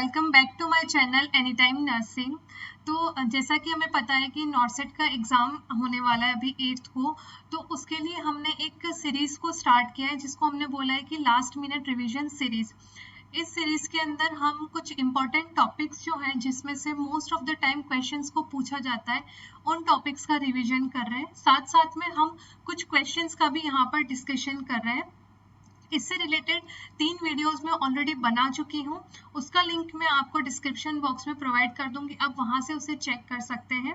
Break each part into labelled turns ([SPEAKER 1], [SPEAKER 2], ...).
[SPEAKER 1] Welcome back to my channel any time nursing. तो जैसा कि हमें पता है कि नॉर्सेट का एग्ज़ाम होने वाला है अभी 8th को, तो उसके लिए हमने एक सीरीज़ को स्टार्ट किया है जिसको हमने बोला है कि लास्ट मिनट रिवीजन सीरीज़। इस सीरीज़ के अंदर हम कुछ इंपॉर्टेंट टॉपिक्स जो हैं जिसमें से most of the time questions को पूछा जाता है, उन टॉपिक्स का रिवीजन कर रहे हैं। साथ साथ में हम कुछ क्वेश्चंस का भी यहाँ पर डिस्कशन कर रहे हैं। इससे रिलेटेड 3 वीडियोस मैं ऑलरेडी बना चुकी हूँ, उसका लिंक मैं आपको डिस्क्रिप्शन बॉक्स में प्रोवाइड कर दूंगी, आप वहां से उसे चेक कर सकते हैं।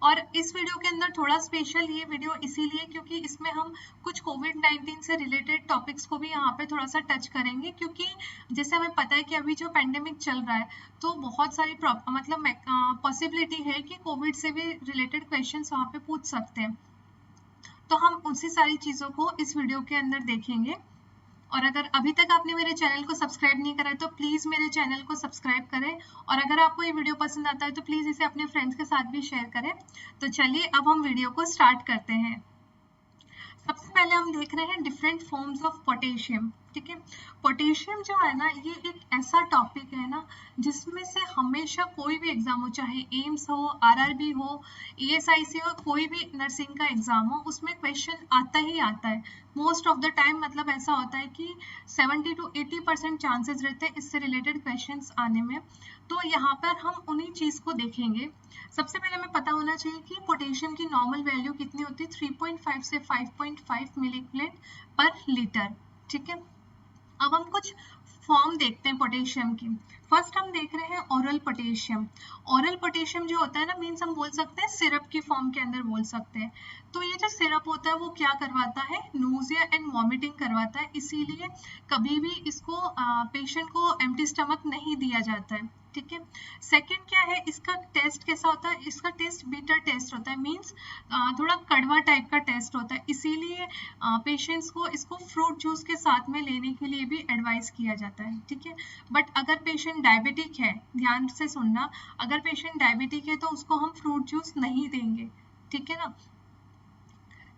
[SPEAKER 1] और इस वीडियो के अंदर थोड़ा स्पेशल ये वीडियो इसीलिए क्योंकि इसमें हम कुछ कोविड-19 से रिलेटेड टॉपिक्स को भी यहाँ पे थोड़ा सा टच करेंगे, क्योंकि जैसे हमें पता है कि अभी जो पेंडेमिक चल रहा है तो बहुत सारी मतलब पॉसिबिलिटी है कि कोविड से भी रिलेटेड क्वेश्चंस वहाँ पे पूछ सकते हैं। तो हम उसी सारी चीज़ों को इस वीडियो के अंदर देखेंगे। और अगर अभी तक आपने मेरे चैनल को सब्सक्राइब नहीं करा है तो प्लीज़ मेरे चैनल को सब्सक्राइब करें, और अगर आपको ये वीडियो पसंद आता है तो प्लीज़ इसे अपने फ्रेंड्स के साथ भी शेयर करें। तो चलिए अब हम वीडियो को स्टार्ट करते हैं। सबसे पहले हम देख रहे हैं डिफरेंट फॉर्म्स ऑफ पोटेशियम। ठीक है, पोटेशियम जो है ना ये एक ऐसा टॉपिक है ना जिसमें से हमेशा कोई भी एग्जाम हो, चाहे एम्स हो, आरआरबी हो, ईएसआईसी हो, कोई भी नर्सिंग का एग्जाम हो, उसमें क्वेश्चन आता ही आता है मोस्ट ऑफ द टाइम। मतलब ऐसा होता है कि 70 to 80% चांसेस रहते हैं इससे रिलेटेड क्वेश्चंस आने में। तो यहाँ पर हम उन्हीं चीज को देखेंगे। सबसे पहले हमें पता होना चाहिए कि पोटेशियम की नॉर्मल वैल्यू कितनी होती है, 3.5 से 5.5 मिलीग्राम पर लीटर। ठीक है, अब हम कुछ फॉर्म देखते हैं पोटेशियम की। फर्स्ट हम देख रहे हैं ओरल पोटेशियम। ओरल पोटेशियम जो होता है ना, मीन्स हम बोल सकते हैं सिरप की फॉर्म के अंदर बोल सकते हैं। तो ये जो सिरप होता है वो क्या करवाता है, नोजिया एंड वॉमिटिंग करवाता है, इसीलिए कभी भी इसको पेशेंट को एम्प्टी स्टमक नहीं दिया जाता है। ठीक है, सेकेंड क्या है, इसका टेस्ट कैसा होता है, इसका टेस्ट बीटर टेस्ट होता है, मीन्स थोड़ा कड़वा टाइप का टेस्ट होता है, इसीलिए पेशेंट्स को इसको फ्रूट जूस के साथ में लेने के लिए भी एडवाइस किया जाता है। ठीक है, बट अगर पेशेंट डायबिटिक है, ध्यान से सुनना, अगर पेशेंट डायबिटिक है तो उसको हम फ्रूट जूस नहीं देंगे। ठीक है ना।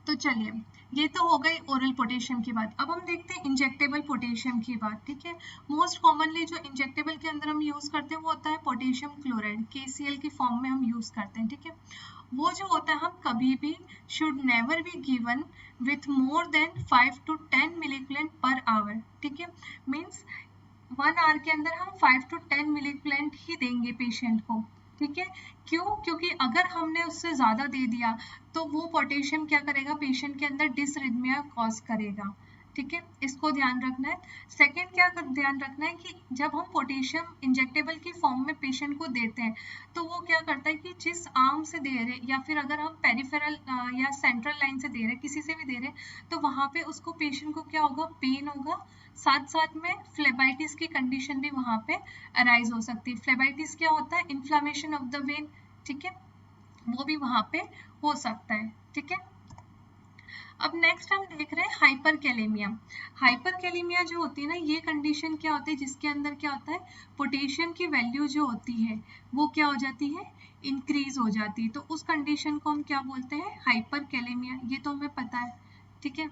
[SPEAKER 1] तो चलिए, ये तो हो गई ओरल पोटेशियम की बात। अब हम देखते हैं इंजेक्टेबल पोटेशियम की बात। ठीक है, मोस्ट कॉमनली जो इंजेक्टेबल के अंदर हम यूज करते हैं वो होता है पोटेशियम क्लोराइड, KCl की फॉर्म में हम यूज करते हैं। ठीक है, वो जो होता है हम कभी भी should never be given with more than 5 to 10 milligram per hour. ठीक है, मीन्स 1 आवर के अंदर हम 5 to 10 मिलीग्राम ही देंगे पेशेंट को। ठीक है, क्यों, क्योंकि अगर हमने उससे ज्यादा दे दिया तो वो पोटेशियम क्या करेगा, पेशेंट के अंदर डिसरिथमिया कॉज करेगा। ठीक है, इसको ध्यान रखना है। सेकेंड क्या ध्यान रखना है कि जब हम पोटेशियम इंजेक्टेबल की फॉर्म में पेशेंट को देते हैं तो वो क्या करता है कि जिस आर्म से दे रहे या फिर अगर हम पेरिफेरल या सेंट्रल लाइन से दे रहे, किसी से भी दे रहे, तो वहां पे उसको पेशेंट को क्या होगा, पेन होगा, साथ साथ में फ्लेबाइटिस की कंडीशन भी वहां पे अराइज हो सकती है। फ्लेबाइटिस क्या होता है, इन्फ्लामेशन ऑफ द वेन। ठीक है, वो भी वहां पे हो सकता है। ठीक है, अब नेक्स्ट हम देख रहे हैं हाइपरकैलेमिया। हाइपरकैलेमिया जो होती है ना, ये कंडीशन क्या होती है जिसके अंदर क्या होता है, पोटेशियम की वैल्यू जो होती है वो क्या हो जाती है, इंक्रीज हो जाती है। तो उस कंडीशन को हम क्या बोलते हैं, हाइपरकैलेमिया। ये तो हमें पता है। ठीक है,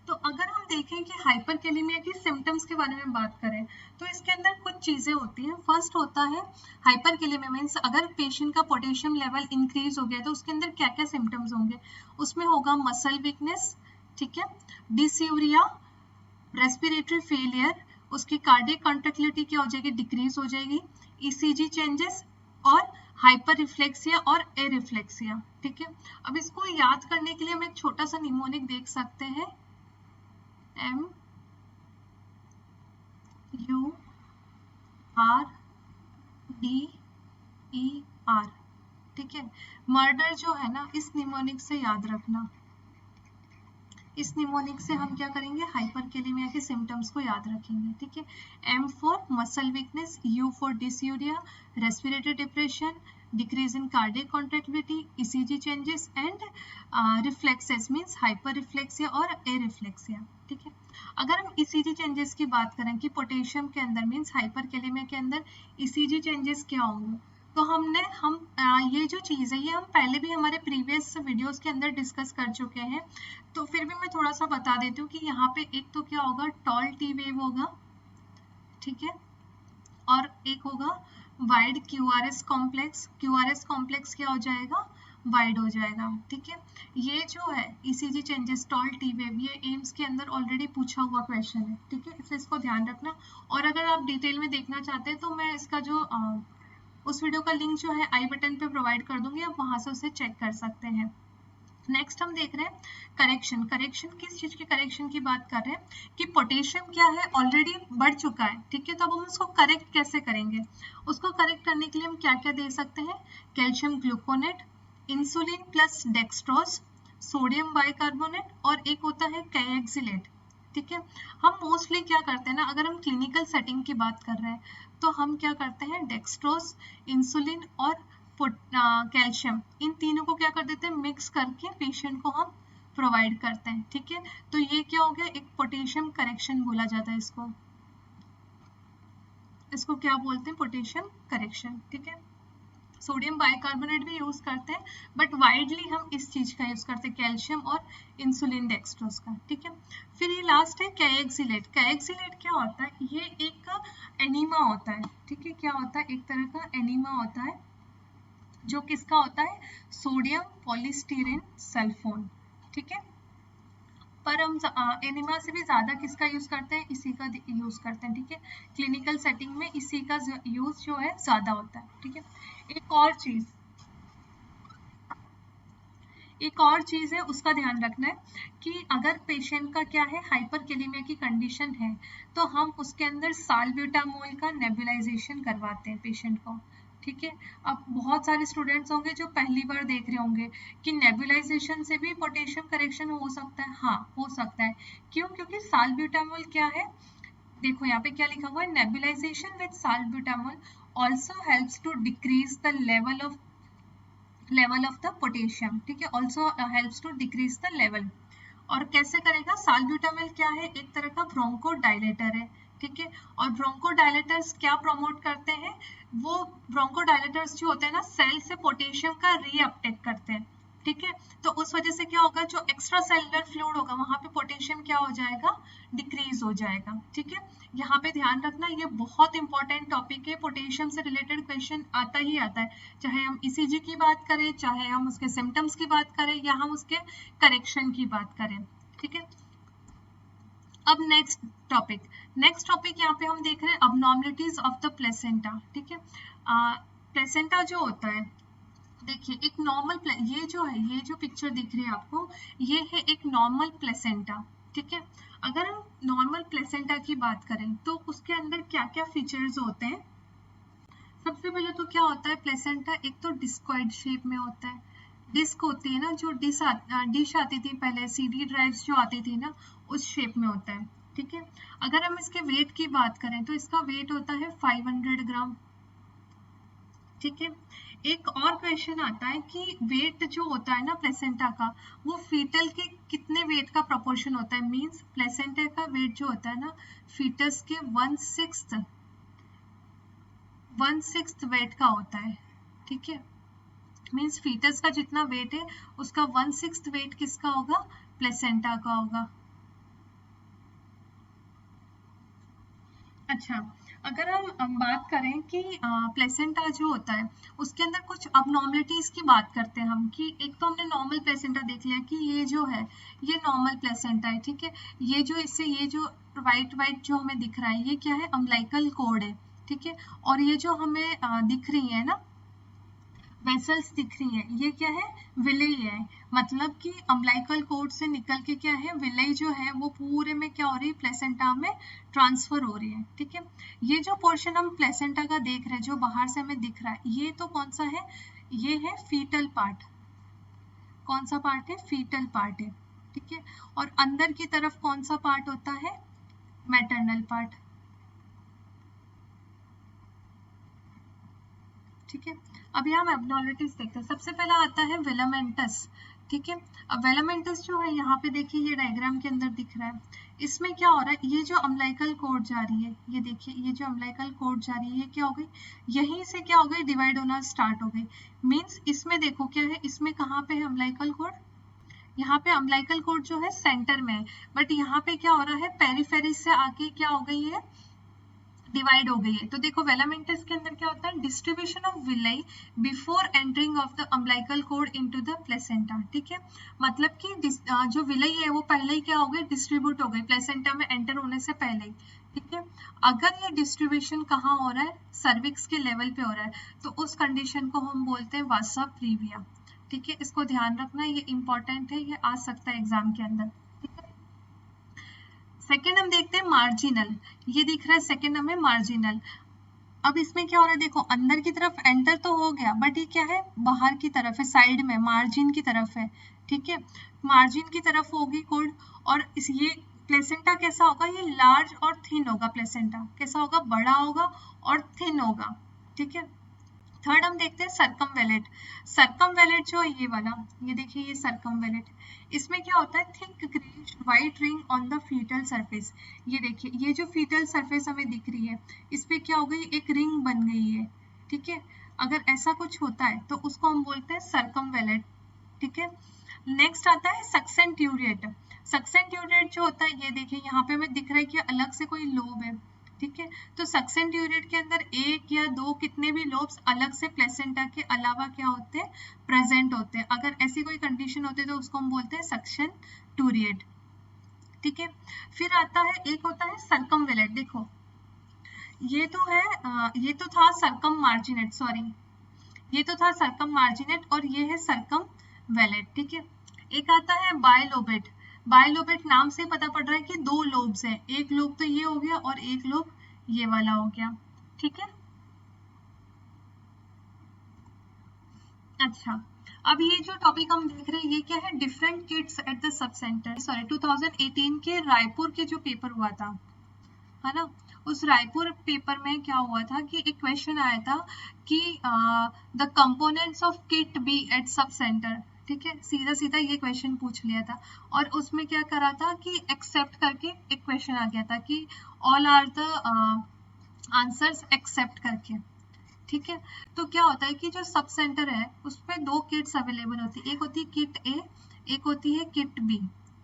[SPEAKER 1] तो अगर हम देखें कि हाइपरकैलेमिया की सिम्टम्स के बारे में बात करें तो इसके अंदर कुछ चीजें होती हैं। फर्स्ट होता है हाइपरकैलेमिया मीन्स अगर पेशेंट का पोटेशियम लेवल इंक्रीज हो गया तो उसके अंदर क्या क्या सिम्टम्स होंगे, उसमें होगा मसल वीकनेस, ठीक है, डिसयूरिया, रेस्पिरेटरी फेलियर, उसकी कार्डियक कॉन्ट्रैक्टिलिटी क्या हो जाएगी, डिक्रीज हो जाएगी, ईसीजी चेंजेस, और हाइपर रिफ्लेक्सिया और एरिफ्लेक्सिया। ठीक है, अब इसको याद करने के लिए हम एक छोटा सा निमोनिक देख सकते हैं, MURDER। ठीक है, मर्डर जो है ना, इस निमोनिक से याद रखना, इस निमोनिक से हम क्या करेंगे, हाइपरकैलेमिया के सिम्टम्स को याद रखेंगे। ठीक है, M for muscle weakness, U for dysuria, respiratory depression, decrease in cardiac contractility, ECG changes and reflexes means hyper reflexia और एरिफ्लेक्सिया। ठीक है, अगर हम ECG चेंजेस की बात करें कि पोटेशियम के अंदर मींस हाइपरकैलेमिया के अंदर ECG चेंजेस क्या होंगे, तो ये जो चीज़ है ये हम पहले भी हमारे प्रीवियस वीडियोस के अंदर डिस्कस कर चुके हैं, तो फिर भी मैं थोड़ा सा बता देती हूँ कि यहाँ पे एक तो क्या होगा, टॉल टी वेव होगा। ठीक है, और एक होगा wide QRS complex. QRS complex क्या हो जाएगा, वाइड हो जाएगा। ठीक है, ये जो है ECG changes toll T wave, ये एम्स के अंदर ऑलरेडी पूछा हुआ क्वेश्चन है। ठीक है, इसलिए इसको ध्यान रखना। और अगर आप डिटेल में देखना चाहते हैं तो मैं इसका जो उस वीडियो का लिंक जो है आई बटन पे प्रोवाइड कर दूंगी, आप वहां से उसे चेक कर सकते हैं। नेक्स्ट हम देख रहे हैं करेक्शन। करेक्शन किस चीज की करेक्शन की बात कर रहे हैं कि पोटेशियम क्या है, ऑलरेडी बढ़ चुका है। ठीक है, तो अब हम उसको करेक्ट कैसे करेंगे, उसको करेक्ट करने के लिए हम क्या क्या दे सकते हैं, calcium gluconate, insulin plus dextrose, sodium bicarbonate और एक होता है कैक्सिलेट। ठीक है, हम मोस्टली क्या करते हैं ना, अगर हम क्लिनिकल सेटिंग की बात कर रहे हैं तो हम क्या करते हैं, डेक्सट्रोज, इंसुलिन और कैल्शियम, इन तीनों को क्या कर देते हैं, मिक्स करके पेशेंट को हम प्रोवाइड करते हैं। ठीक है, तो ये क्या हो गया, एक पोटेशियम करेक्शन बोला जाता है इसको। इसको क्या बोलते हैं, पोटेशियम करेक्शन। ठीक है, सोडियम बाइकार्बोनेट भी यूज करते हैं, बट वाइडली हम इस चीज का यूज करते हैं, कैल्शियम और इंसुलिन डेक्सट्रोज का। ठीक है, फिर ये लास्ट है कैक्सिलेट। कैक्सिलेट क्या होता है, ये एक एनीमा होता है। ठीक है, क्या होता है, एक तरह का एनीमा होता है जो किसका होता है, सोडियम पॉलीस्टीरीन सल्फोन। ठीक है, पर हम एनिमा से भी ज्यादा किसका यूज करते हैं, इसी का यूज करते हैं। ठीक है, क्लिनिकल सेटिंग में इसी का यूज जो है ज्यादा होता है। ठीक है, एक और चीज है उसका ध्यान रखना है कि अगर पेशेंट का क्या है, हाइपरकेलेमिया की कंडीशन है, तो हम उसके अंदर साल्ब्यूटामोल का नेबुलाइजेशन करवाते हैं पेशेंट को। ठीक है, अब बहुत सारे स्टूडेंट्स होंगे जो पहली बार देख रहे होंगे कि नेबुलाइजेशन से भी पोटेशियम करेक्शन हो सकता है। हाँ, हो सकता है। क्यों, क्योंकि साल्ब्यूटामोल क्या है, देखो यहाँ पे क्या लिखा हुआ है, nebulisation with salbutamol also helps to decrease the level of the potassium. ठीक है, also helps to decrease the level. और कैसे करेगा, साल्ब्यूटामोल क्या है, एक तरह का ब्रोंको डायलेटर है। ठीक है, और ब्रोंको डायलेटर्स क्या प्रमोट करते हैं, वो ब्रोंको डायलेटर्स जो होते हैं ना, सेल से पोटेशियम का रीअपटेक करते हैं। ठीक है, तो उस वजह से क्या होगा, जो एक्स्ट्रा सेलुलर फ्लूइड होगा वहां पे पोटेशियम क्या हो जाएगा, डिक्रीज हो जाएगा। ठीक है, यहाँ पे ध्यान रखना, ये बहुत इंपॉर्टेंट टॉपिक है, पोटेशियम से रिलेटेड क्वेश्चन आता ही आता है, चाहे हम ईसीजी की बात करें, चाहे हम उसके सिम्टम्स की बात करें, या हम उसके करेक्शन की बात करें। ठीक है, अब नेक्स्ट टॉपिक यहाँ पे हम देख रहे हैं अबनॉर्मलिटीज ऑफ द प्लेसेंटा। ठीक है, प्लेसेंटा जो होता है, देखिए एक नॉर्मल, ये जो है, ये जो पिक्चर दिख रही है आपको, ये है एक नॉर्मल प्लेसेंटा। ठीक है, अगर हम नॉर्मल प्लेसेंटा की बात करें तो उसके अंदर क्या क्या फीचर्स होते हैं, सबसे पहले तो क्या होता है, प्लेसेंटा एक तो डिस्कॉइड शेप में होता है। डिस्क होती है ना, जो डिश आती थी पहले, सीडी ड्राइव्स जो आती थी ना, उस शेप में होता है। ठीक है, अगर हम इसके वेट की बात करें तो इसका वेट होता है 500 ग्राम। ठीक है, एक और क्वेश्चन आता है कि वेट जो होता है ना प्लेसेंटा का, वो फीटल के कितने वेट का प्रोपोर्शन होता है, मींस प्लेसेंटा का वेट जो होता है ना, फीटस के 1/6 वेट का होता है। ठीक है, मींस फीटस का जितना वेट है उसका 1/6 वेट किसका होगा, प्लेसेंटा का होगा। अच्छा, अगर हम बात करें कि प्लेसेंटा जो होता है उसके अंदर कुछ अबनॉर्मलिटीज की बात करते हैं हम, कि एक तो हमने नॉर्मल प्लेसेंटा देख लिया कि ये जो है ये नॉर्मल प्लेसेंटा है। ठीक है, ये जो इससे ये जो वाइट वाइट जो हमें दिख रहा है, ये क्या है, अम्बिलिकल कॉर्ड है। ठीक है, और ये जो हमें दिख रही है ना वेसल्स दिख रही है, ये क्या है, विलेई है। मतलब कि अम्बिलिकल कॉर्ड से निकल के क्या है, विलेई जो है वो पूरे में क्या हो रही है, प्लेसेंटा में ट्रांसफर हो रही है। ठीक है, ये जो पोर्शन हम प्लेसेंटा का देख रहे हैं जो बाहर से हमें दिख रहा है, ये तो कौन सा है, ये है फीटल पार्ट। कौन सा पार्ट है, फीटल पार्ट है। ठीक है, और अंदर की तरफ कौन सा पार्ट होता है, मैटरनल पार्ट। ठीक है, अभी हम एब्नॉर्मलिटीज देखते हैं। सबसे पहला आता है वेलामेंटस। ठीक है, अब वेलामेंटस जो है यहाँ पे देखिए, ये डायग्राम के अंदर दिख रहा है, इसमें क्या हो रहा है, ये जो अम्बिलिकल कॉर्ड जा रही है, ये देखिए, ये जो अम्बिलिकल कॉर्ड जा रही है, ये क्या हो गई, यहीं से क्या हो गई, डिवाइड होना स्टार्ट हो गई। मीन्स इसमें देखो क्या है, इसमें कहाँ पे है अम्बिलिकल कॉर्ड, यहाँ पे अम्बिलिकल कॉर्ड जो है सेंटर में है, बट यहाँ पे क्या हो रहा है, पेरिफेरी से आके क्या हो गई है, डिवाइड हो गई है। तो देखो वेलामेंटस के अंदर क्या होता है, distribution of villi before entering of the umbilical cord into the placenta. ठीक है, मतलब कि जो विलाई है वो पहले ही क्या हो गई, डिस्ट्रीब्यूट हो गई प्लेसेंटा में एंटर होने से पहले ही। ठीक है, अगर ये डिस्ट्रीब्यूशन कहाँ हो रहा है, सर्विक्स के लेवल पे हो रहा है, तो उस कंडीशन को हम बोलते हैं वासा प्रीविया। ठीक है, इसको ध्यान रखना, ये इंपॉर्टेंट है, ये आ सकता है एग्जाम के अंदर। सेकेंड हम देखते हैं मार्जिनल, ये दिख रहा है सेकेंड हमें मार्जिनल। अब इसमें क्या हो रहा है, देखो अंदर की तरफ एंटर तो हो गया, बट ये क्या है, बाहर की तरफ है, साइड में मार्जिन की तरफ है। ठीक है, मार्जिन की तरफ होगी कोड, और इस ये प्लेसेंटा कैसा होगा, ये लार्ज और थिन होगा, प्लेसेंटा कैसा होगा, बड़ा होगा और थिन होगा। ठीक है, थर्ड हम देखते हैं सर्कमवेलेट। सर्कमवेलेट जो है ये वाला, ये देखिए ये सर्कमवेलेट, इसमें क्या होता है, thick greyish white ring on the fetal surface. ये देखिए ये जो फीटल सरफेस हमें दिख रही है, इस पे क्या हो गई, एक रिंग बन गई है। ठीक है, अगर ऐसा कुछ होता है तो उसको हम बोलते हैं सर्कमवेलेट। ठीक है, नेक्स्ट आता है सक्सेंट्यूरेट। सक्सेंट्यूरेट जो होता है, ये देखिए यहाँ पे हमें दिख रहा है कि अलग से कोई लोब है। ठीक है, तो सक्सेंट्यूरेट के अंदर एक या दो कितने भी लोब्स अलग से प्लेसेंटा के अलावा क्या होते हैं, प्रेजेंट होते हैं। अगर ऐसी कोई कंडीशन होती है तो उसको हम बोलते हैं सक्सेंट्यूरेट। ठीक है, फिर आता है, एक होता है सर्कमवेलेट। देखो ये तो है ये तो था सर्कम मार्जिनेट, सॉरी ये तो था सर्कम मार्जिनेट, और ये है सर्कम वेलेट। ठीक है, एक आता है बायलोबेट। बायलोबेट नाम से पता पड़ रहा है कि दो लोब्स हैं, एक लोब तो ये हो गया और एक लोब ये वाला हो गया। ठीक है, अच्छा अब ये जो टॉपिक हम देख रहे हैं ये क्या है, different kids at the sub centre, sorry 2018 के रायपुर के जो पेपर हुआ था, है ना, उस रायपुर पेपर में क्या हुआ था कि एक क्वेश्चन आया था कि the components of kit be at sub centre. ठीक है, सीधा सीधा ये क्वेश्चन पूछ लिया था, और उसमें क्या करा था कि एक्सेप्ट करके एक क्वेश्चन आ गया था कि all are the answers accept करके। ठीक है, तो क्या होता है कि जो सब सेंटर है उसमें दो किट्स अवेलेबल होती है, एक होती है किट ए, एक होती है किट बी।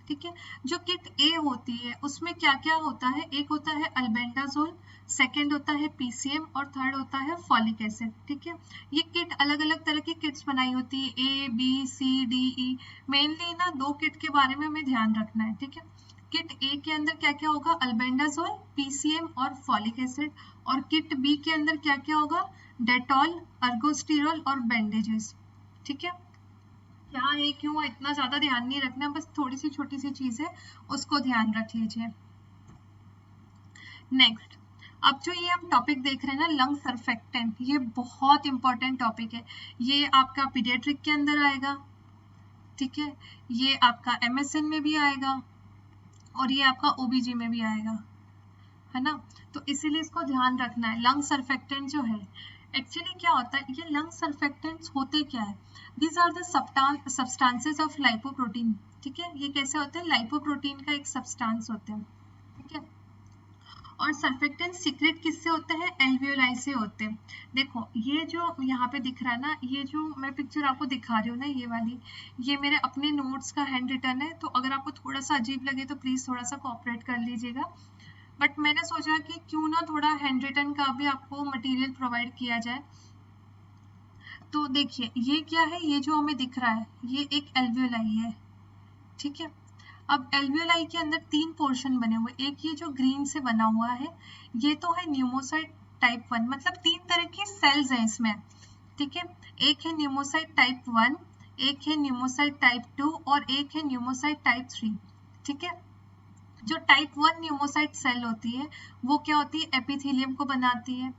[SPEAKER 1] ठीक है, जो किट ए होती है उसमें क्या क्या होता है, एक होता है अल्बेंडाजोल, सेकंड होता है पीसीएम, और थर्ड होता है फॉलिक एसिड। ठीक है, ये किट अलग अलग तरह की किट्स बनाई होती है, A B C D E, mainly ना दो किट के बारे में हमें ध्यान रखना है। ठीक है, किट ए के अंदर क्या क्या होगा, अल्बेंडाजोल, पीसीएम और फॉलिक एसिड, और किट बी के अंदर क्या क्या होगा, डेटॉल, अर्गोस्टिरोल और बैंडेजेस। ठीक है, क्या है क्यों है इतना ज्यादा ध्यान नहीं रखना, बस थोड़ी सी छोटी सी चीज है उसको ध्यान रख लीजिए। नेक्स्ट, अब जो ये हम टॉपिक देख रहे हैं ना, लंग सर्फेक्टेंट, ये बहुत इंपॉर्टेंट टॉपिक है, ये आपका पीडियाट्रिक के अंदर आएगा। ठीक है, ये आपका एमएसएन में भी आएगा और ये आपका ओबीजी में भी आएगा, है ना, तो इसीलिए इसको ध्यान रखना है। लंग सर्फेक्टेंट जो है एक्चुअली क्या होता है, ये लंग सर्फेक्टेंट्स होते क्या है, these are the substances of lipoprotein. ठीक है, ये कैसे होते हैं, लाइपोप्रोटीन का एक सब्सटेंस होते हैं। ठीक है, और सर्फेक्टेंट सीक्रेट किससे होते हैं, एल्वियोलाई से होते हैं। देखो ये जो यहाँ पे दिख रहा है ना, ये जो मैं पिक्चर आपको दिखा रही हूँ ना, ये वाली, ये मेरे अपने नोट्स का हैंड रिटन है, तो अगर आपको थोड़ा सा अजीब लगे तो प्लीज थोड़ा सा कोऑपरेट कर लीजिएगा, बट मैंने सोचा कि क्यों ना थोड़ा हैंड रिटन का भी आपको मटेरियल प्रोवाइड किया जाए। तो देखिए ये क्या है, ये जो हमें दिख रहा है ये एक एल्वियोलाई है। ठीक है, अब एल्वियोलाई के अंदर तीन पोर्शन बने हुए, एक ये जो ग्रीन से बना हुआ है ये तो है न्यूमोसाइट टाइप 1, मतलब तीन तरह की सेल्स हैं इसमें। ठीक है, एक है न्यूमोसाइट टाइप 1, एक है न्यूमोसाइट टाइप 2 और एक है न्यूमोसाइट टाइप 3। ठीक है, जो टाइप 1 न्यूमोसाइट सेल होती है वो क्या होती है, एपिथेलियम को बनाती है।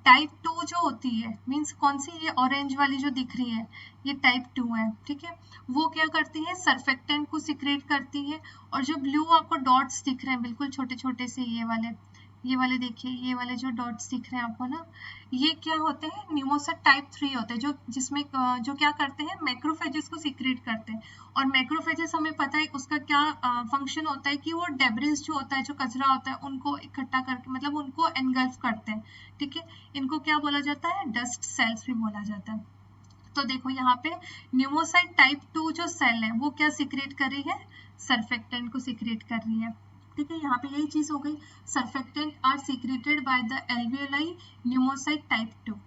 [SPEAKER 1] टाइप 2 जो होती है, मींस कौन सी, ये ऑरेंज वाली जो दिख रही है ये टाइप 2 है। ठीक है, वो क्या करती है, सर्फेक्टेंट को सिक्रेट करती है, और जो ब्लू आपको डॉट्स दिख रहे हैं बिल्कुल छोटे छोटे से, ये वाले देखिए, ये वाले जो डॉट्स दिख रहे हैं आपको ना, ये क्या होते हैं, न्यूमोसाइट टाइप 3 होते हैं, जो जिसमें जो क्या करते हैं, मैक्रोफेजेस को सिक्रेट करते हैं। और मैक्रोफेजेस हमें पता है उसका क्या फंक्शन होता है कि वो डेब्रिस जो होता है, जो कचरा होता है, उनको इकट्ठा करके, मतलब उनको एनगल्फ करते हैं। ठीक है, इनको क्या बोला जाता है, डस्ट सेल्स भी बोला जाता है। तो देखो यहाँ पे न्यूमोसाइट टाइप 2 जो सेल है वो क्या सिक्रेट कर रही है, सर्फेक्टेंट को सिक्रेट कर रही है। ठीक है, यहाँ पे यही चीज हो गई, surfactant are secreted by the alveoli pneumocyte type 2।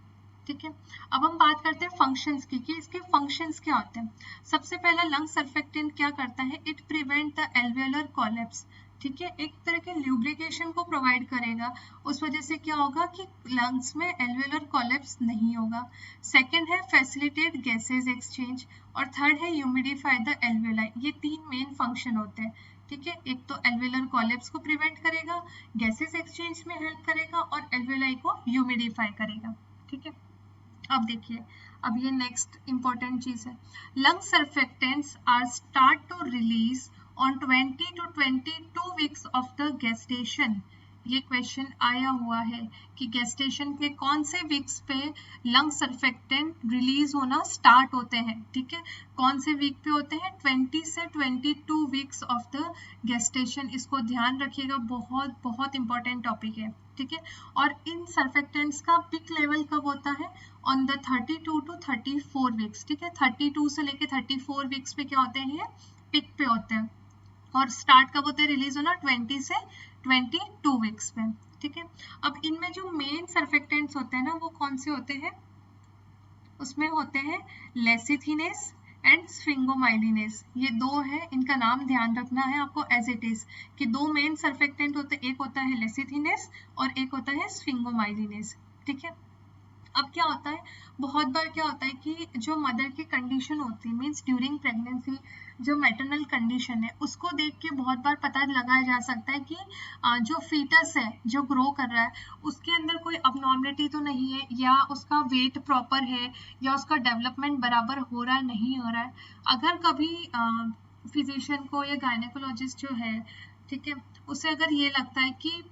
[SPEAKER 1] ठीक है, अब हम बात करते हैं फंक्शंस की कि इसके फंक्शंस क्या होते हैं। सबसे पहला लंग सर्फेक्टेंट क्या करता है, it prevent the alveolar collapse. ठीक है, एक तरह के ल्यूब्रिकेशन को प्रोवाइड करेगा, उस वजह से क्या होगा कि लंग्स में एल्वियोलर कोलैप्स नहीं होगा। सेकंड है फैसिलिटेट गैसेज एक्सचेंज, और थर्ड है ह्यूमिडिफाई द एल्वियोलाई। ये तीन मेन फंक्शन होते हैं। ठीक है, एक तो एल्वियोलर कोलैप्स को प्रिवेंट करेगा, गैसेज एक्सचेंज में हेल्प करेगा और एल्वियोलाई को ह्यूमिडिफाई करेगा। ठीक है, अब देखिए, अब ये नेक्स्ट इंपॉर्टेंट चीज है, lung surfactants are start to release on 20 to 22 weeks of the gestation. ये क्वेश्चन आया हुआ है कि गेस्टेशन के कौन से वीक्स पे लंग सर्फेक्टेंट रिलीज होना स्टार्ट होते हैं। ठीक है, कौन से वीक पे होते हैं, 20 से 22 वीक्स ऑफ द गेस्टेशन। इसको ध्यान रखिएगा, बहुत बहुत इंपॉर्टेंट टॉपिक है। ठीक है, और इन सर्फेक्टेंट्स का पिक लेवल कब होता है, ऑन द 32 to 34 वीक्स। ठीक है, 32 से लेके 34 वीक्स पे क्या होते हैं, ये पिक पे होते हैं, और स्टार्ट कब होते हैं रिलीज होना, 20 से 22 वीक्स पे। ठीक है, अब इनमें जो मेन सर्फेक्टेंट्स होते हैं ना, वो कौन से होते हैं, उसमें होते हैं लेसिथिनेस एंड स्फिंगोमाइलिनेस। ये दो है, इनका नाम ध्यान रखना है आपको एज इट इज, कि दो मेन सर्फेक्टेंट होते हैं, एक होता है लेसिथिनेस और एक होता है स्फिंगोमाइलिनेस। ठीक है, अब क्या होता है, बहुत बार क्या होता है कि जो मदर की कंडीशन होती है, मीन्स ड्यूरिंग प्रेगनेंसी जो मैटरनल कंडीशन है, उसको देख के बहुत बार पता लगाया जा सकता है कि जो फीटस है जो ग्रो कर रहा है, उसके अंदर कोई अबनॉर्मलिटी तो नहीं है, या उसका वेट प्रॉपर है, या उसका डेवलपमेंट बराबर हो रहा है नहीं हो रहा है। अगर कभी फिजिशियन को या गायनेकोलॉजिस्ट जो है, ठीक है, उसे अगर ये लगता है कि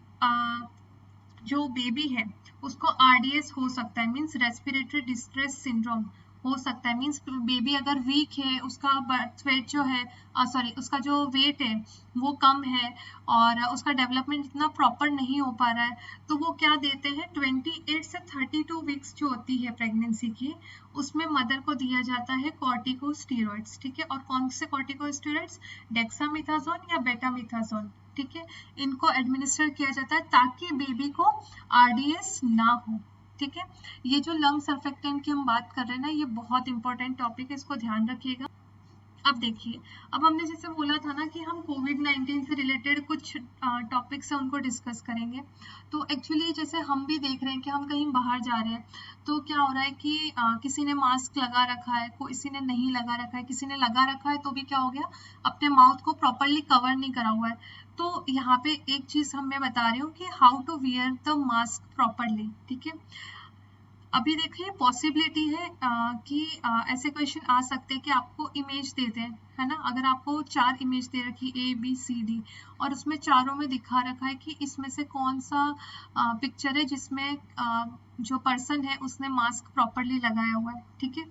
[SPEAKER 1] जो बेबी है उसको आरडीएस हो सकता है, मीन्स रेस्पिरेटरी डिस्ट्रेस सिंड्रोम हो सकता है, मीन्स बेबी अगर वीक है, उसका बर्थ वेट जो है, सॉरी उसका जो वेट है वो कम है और उसका डेवलपमेंट इतना प्रॉपर नहीं हो पा रहा है, तो वो क्या देते हैं, 28 से 32 वीक्स जो होती है प्रेगनेंसी की, उसमें मदर को दिया जाता है कॉर्टिकोस्टेरॉइड्स। ठीक है, और कौन से कॉर्टिकोस्टेरॉइड्स, डेक्सामेथासोन या बेटामेथासोन। ठीक है, इनको एडमिनिस्टर किया जाता है ताकि बेबी को आरडीएस ना हो। ठीक है, ये जो लंग सर्फेक्टेंट की हम बात कर रहे हैं ना, ये बहुत इंपॉर्टेंट टॉपिक है, इसको ध्यान रखिएगा। अब देखिए, अब हमने जैसे बोला था ना कि हम कोविड-19 से रिलेटेड कुछ टॉपिक्स हैं उनको डिस्कस करेंगे। तो एक्चुअली जैसे हम भी देख रहे हैं कि हम कहीं बाहर जा रहे हैं, तो क्या हो रहा है कि किसी ने मास्क लगा रखा है, किसी ने नहीं लगा रखा है, किसी ने लगा रखा है तो भी क्या हो गया, अपने माउथ को प्रॉपरली कवर नहीं करा हुआ है। तो यहाँ पे एक चीज मैं बता रही हूँ कि how to wear the mask properly. ठीक है, अभी देखिए पॉसिबिलिटी है कि ऐसे क्वेश्चन आ सकते हैं कि आपको इमेज दे दें, है ना, अगर आपको 4 इमेज दे रखी ABCD और उसमें चारों में दिखा रखा है कि इसमें से कौन सा पिक्चर है जिसमें जो पर्सन है उसने मास्क प्रॉपरली लगाया हुआ है। ठीक है,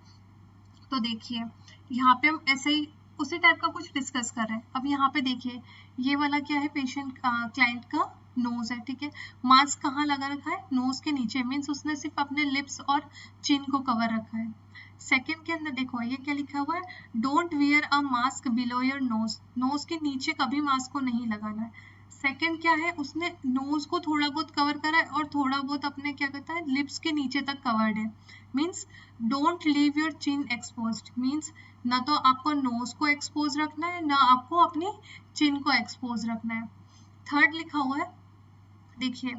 [SPEAKER 1] तो देखिए यहाँ पे हम ऐसे ही उसी टाइप का कुछ डिस्कस कर रहे हैं। अब यहाँ पे देखिए, ये वाला क्या है, पेशेंट क्लाइंट का नोज है। ठीक है, मास्क कहाँ लगा रखा है, नोज के नीचे, मीन्स उसने सिर्फ अपने लिप्स और चिन को कवर रखा है। सेकंड के अंदर देखो ये क्या लिखा हुआ है, don't wear a mask below your nose, nose के नीचे कभी मास्क को नहीं लगाना है। सेकंड क्या है, उसने नोज को थोड़ा बहुत कवर करा है और थोड़ा बहुत अपने क्या कहता है लिप्स के नीचे तक कवर्ड है, means don't leave your chin exposed, means ना तो आपको नोज को एक्सपोज रखना है ना आपको अपनी चिन को एक्सपोज रखना है। थर्ड लिखा हुआ है, देखिए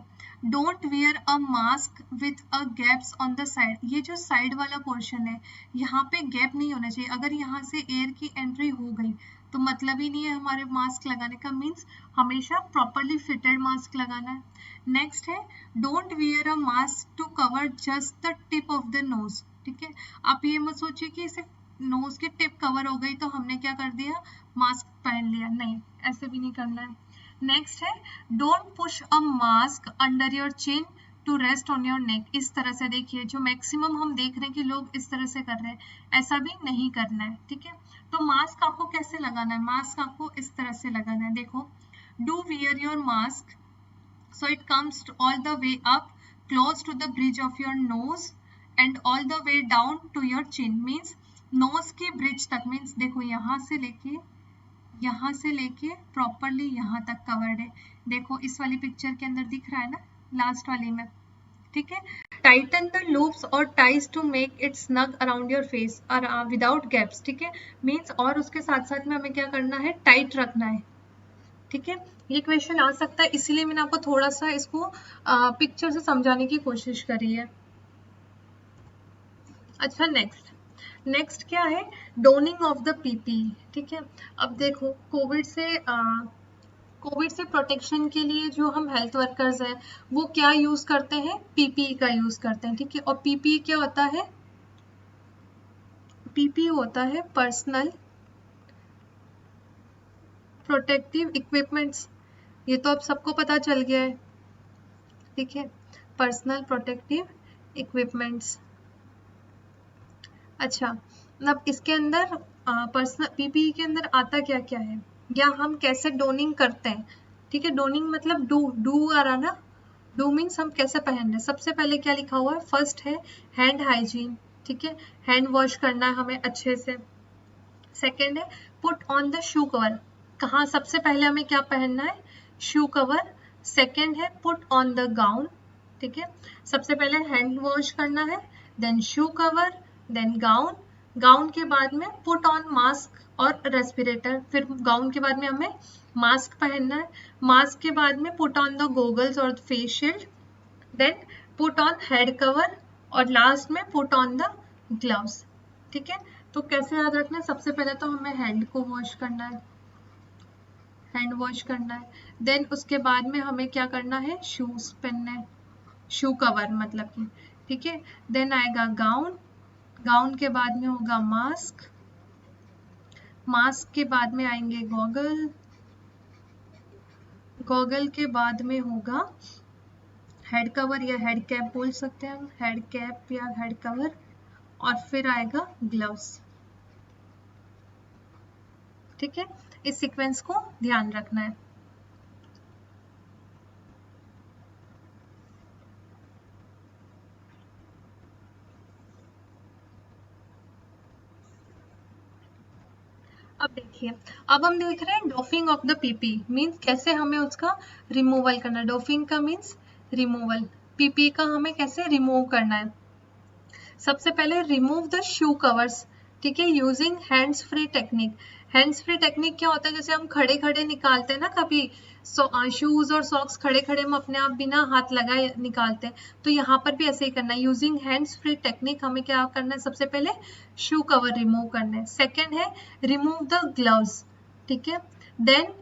[SPEAKER 1] don't wear a mask with a gaps on the side, ये जो साइड वाला पोर्शन है यहाँ पे गैप नहीं होना चाहिए। अगर यहाँ से एयर की एंट्री हो गई तो मतलब ही नहीं है हमारे मास्क लगाने का, मीन्स हमेशा प्रॉपरली फिटेड मास्क लगाना है। नेक्स्ट है don't wear a mask to cover just the tip of the nose. ठीक है, आप ये मत सोचिए कि सिर्फ नोज की टिप कवर हो गई तो हमने क्या कर दिया, मास्क पहन लिया, नहीं, ऐसे भी नहीं करना है। नेक्स्ट है don't push a mask under your chin to rest on your neck. इस तरह से देखिए, जो मैक्सिमम हम देख रहे हैं कि लोग इस तरह से कर रहे हैं, ऐसा भी नहीं करना है। ठीक है, तो मास्क आपको कैसे लगाना है, मास्क आपको इस तरह से लगाना है। देखो, do wear your mask so it comes all the way up close to the bridge of your nose and all the way down to your chin, means nose की ब्रिज तक, मीन्स देखो यहाँ से लेके यहाँ से लेके प्रॉपरली यहाँ तक कवर्ड है। देखो इस वाली पिक्चर के अंदर दिख रहा है ना, लास्ट वाली में, ठीक है। टाइटन द लूप्स और ties to make it snug around your face और विदाउट गैप्स, ठीक है। मीन्स और उसके साथ साथ में हमें क्या करना है, टाइट रखना है, ठीक है। ये क्वेश्चन आ सकता है, इसीलिए मैंने आपको थोड़ा सा इसको पिक्चर से समझाने की कोशिश करी है। अच्छा नेक्स्ट क्या है, डोनिंग ऑफ द पीपी, ठीक है। अब देखो कोविड से प्रोटेक्शन के लिए जो हम हेल्थ वर्कर्स हैं वो क्या यूज करते हैं, पीपीई का यूज करते हैं, ठीक है। और पीपीई क्या होता है, पीपीई होता है पर्सनल प्रोटेक्टिव इक्विपमेंट्स, ये तो अब सबको पता चल गया है, ठीक है, पर्सनल प्रोटेक्टिव इक्विपमेंट्स। अच्छा, मतलब इसके अंदर पर्सनल पीपीई के अंदर आता क्या क्या है, या हम कैसे डोनिंग करते हैं, ठीक है। डोनिंग मतलब डू आ रहा ना, डू मीन्स हम कैसे पहन रहे हैं। सबसे पहले क्या लिखा हुआ है, फर्स्ट है हैंड हाइजीन, ठीक है, हैंड वॉश करना है हमें अच्छे से। सेकेंड है put on the shoe cover, कहाँ सबसे पहले हमें क्या पहनना है, शू कवर। सेकेंड है पुट ऑन द गाउन, ठीक है, सबसे पहले हैंड वॉश करना है, then shoe cover, then gown. Gown के बाद में पुट ऑन मास्क और रेस्पिरेटर, फिर गाउन के बाद में हमें मास्क पहनना है। मास्क के बाद में पुट ऑन द गोगल्स और face shield, then put on head cover, और लास्ट में पुट ऑन द ग्लव्स, ठीक है। तो कैसे याद रखना है, सबसे पहले तो हमें हैंड को वॉश करना है, हैंड वॉश करना है, देन उसके बाद में हमें क्या करना है, शूज पहनना है, शू कवर मतलब कि, ठीक है। देन आएगा गाउन, गाउन के बाद में होगा मास्क, मास्क के बाद में आएंगे गॉगल, गॉगल के बाद में होगा हेड कवर या हेड कैप बोल सकते हैं हम, हेड कैप या हेड कवर, और फिर आएगा ग्लव्स, ठीक है। इस सीक्वेंस को ध्यान रखना है। अब देखिए, अब हम देख रहे हैं doffing of the PP, means कैसे हमें उसका रिमूवल करना है। डॉफिंग का मीन्स रिमूवल, पीपी का हमें कैसे रिमूव करना है। सबसे पहले रिमूव द शू कवर्स, ठीक है, using hands free technique. Hands free technique क्या होता है, जैसे हम खड़े खड़े निकालते हैं ना कभी शूज और सॉक्स, खड़े खड़े हम अपने आप बिना हाथ लगाए निकालते हैं, तो यहाँ पर भी ऐसे ही करना है। यूजिंग हैंड्स फ्री टेक्निक हमें क्या करना है, सबसे पहले शू कवर रिमूव करना है। सेकेंड है रिमूव द ग्लव्स, ठीक है, then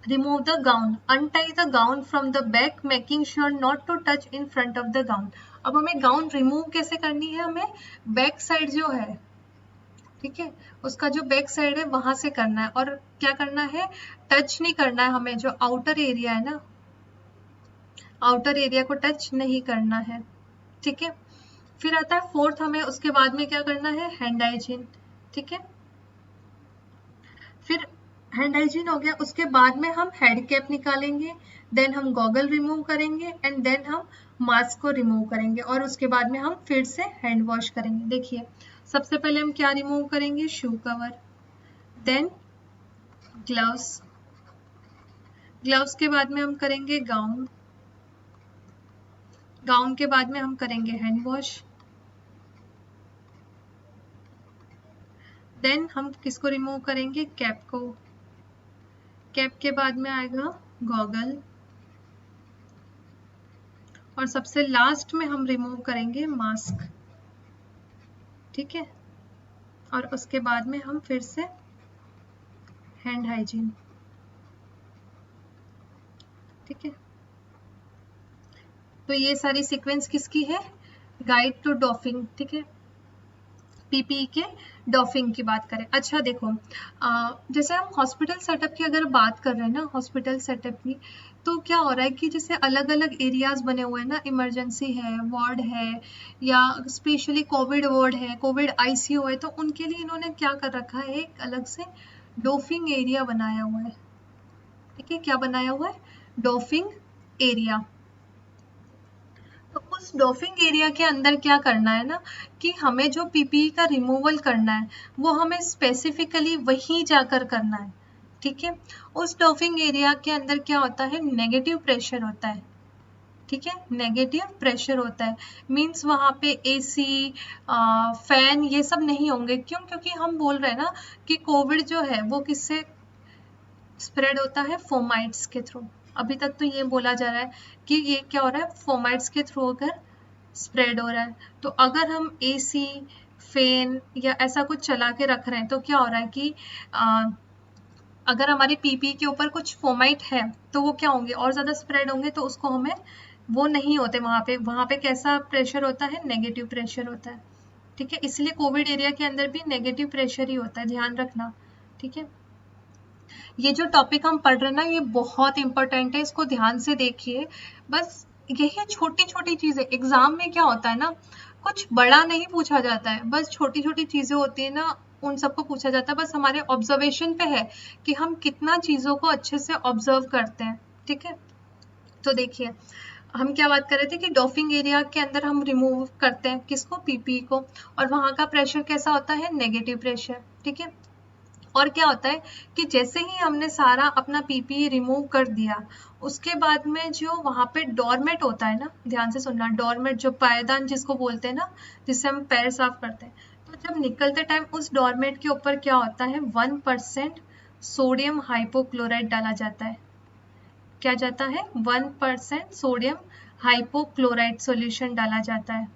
[SPEAKER 1] remove the gown, untie the gown from the back making sure not to touch in front of the gown। अब हमें गाउन रिमूव कैसे करनी है, हमें बैक साइड जो है, ठीक है, उसका जो बैक साइड है वहां से करना है, और क्या करना है, टच नहीं करना है हमें, जो आउटर एरिया है ना, आउटर एरिया को टच नहीं करना है, ठीक है। फिर आता है फोर्थ, हमें उसके बाद में क्या करना है, हैंड हाइजीन, ठीक है। फिर हैंड हाइजीन हो गया, उसके बाद में हम हेड कैप निकालेंगे, देन हम गॉगल रिमूव करेंगे, एंड देन हम मास्क को रिमूव करेंगे, और उसके बाद में हम फिर से हैंड वॉश करेंगे। देखिए सबसे पहले हम क्या रिमूव करेंगे, shoe cover, then gloves, gloves के बाद में हम करेंगे गाउन, गाउन के बाद में हम करेंगे हैंड वॉश, देन हम किसको रिमूव करेंगे, कैप को, कैप के बाद में आएगा गॉगल, और सबसे लास्ट में हम रिमूव करेंगे मास्क, ठीक है। और उसके बाद में हम फिर से हैंड हाइजीन, ठीक है। तो ये सारी सीक्वेंस किसकी है, गाइड टू डॉफिंग, ठीक है, पीपीई के डॉफिंग की बात करें। अच्छा देखो, जैसे हम हॉस्पिटल सेटअप की अगर बात कर रहे हैं ना, हॉस्पिटल सेटअप की, तो क्या हो रहा है कि जैसे अलग अलग एरियाज बने हुए हैं ना, इमरजेंसी है, वार्ड है, या स्पेशली कोविड वार्ड है, कोविड आईसीयू है, तो उनके लिए इन्होंने क्या कर रखा है, एक अलग से डॉफिंग एरिया बनाया हुआ है, ठीक है। क्या बनाया हुआ है, डॉफिंग एरिया। तो उस डॉफिंग एरिया के अंदर क्या करना है ना, कि हमें जो पीपीई का रिमूवल करना है वो हमें स्पेसिफिकली वहीं जाकर करना है, ठीक है। उस डॉफिंग एरिया के अंदर क्या होता है, नेगेटिव प्रेशर होता है, ठीक है, नेगेटिव प्रेशर होता है। मींस वहाँ पे एसी फैन ये सब नहीं होंगे। क्यों? क्योंकि हम बोल रहे हैं ना कि कोविड जो है वो किससे स्प्रेड होता है, फोमाइट्स के थ्रू। अभी तक तो ये बोला जा रहा है कि ये क्या हो रहा है, फोमाइट्स के थ्रू अगर स्प्रेड हो रहा है। तो अगर हम एसी फैन या ऐसा कुछ चला के रख रहे हैं तो क्या हो रहा है कि अगर हमारे पीपी के ऊपर कुछ फोमाइट है तो वो क्या होंगे, और ज़्यादा स्प्रेड होंगे, तो उसको हमें वो नहीं होते वहाँ पे कैसा प्रेशर होता है, नेगेटिव प्रेशर होता है, ठीक है। इसलिए कोविड एरिया के अंदर भी नेगेटिव प्रेशर ही होता है, ध्यान रखना, ठीक है। ये जो टॉपिक हम पढ़ रहे हैं ना, ये बहुत इंपॉर्टेंट है, इसको ध्यान से देखिए। बस यही छोटी छोटी चीजें, एग्जाम में क्या होता है ना, कुछ बड़ा नहीं पूछा जाता है, बस छोटी छोटी चीजें होती है ना, उन सबको पूछा जाता है। बस हमारे ऑब्जर्वेशन पे है कि हम कितना चीजों को अच्छे से ऑब्जर्व करते हैं, ठीक है। तो देखिए, हम क्या बात कर रहे थे कि डॉफिंग एरिया के अंदर हम रिमूव करते हैं किसको, पीपी को, और वहां का प्रेशर कैसा होता है, नेगेटिव प्रेशर, ठीक है। और क्या होता है कि जैसे ही हमने सारा अपना पीपी रिमूव कर दिया, उसके बाद में जो वहां पे डोरमेट होता है ना, ध्यान से सुनना, डोरमेट जो पायदान जिसको बोलते हैं ना, जिससे हम पैर साफ करते हैं, तो जब निकलते टाइम उस डोरमेट के ऊपर क्या होता है, 1% सोडियम हाइपोक्लोराइड डाला जाता है। क्या जाता है, 1% सोडियम हाइपोक्लोराइड सॉल्यूशन डाला जाता है,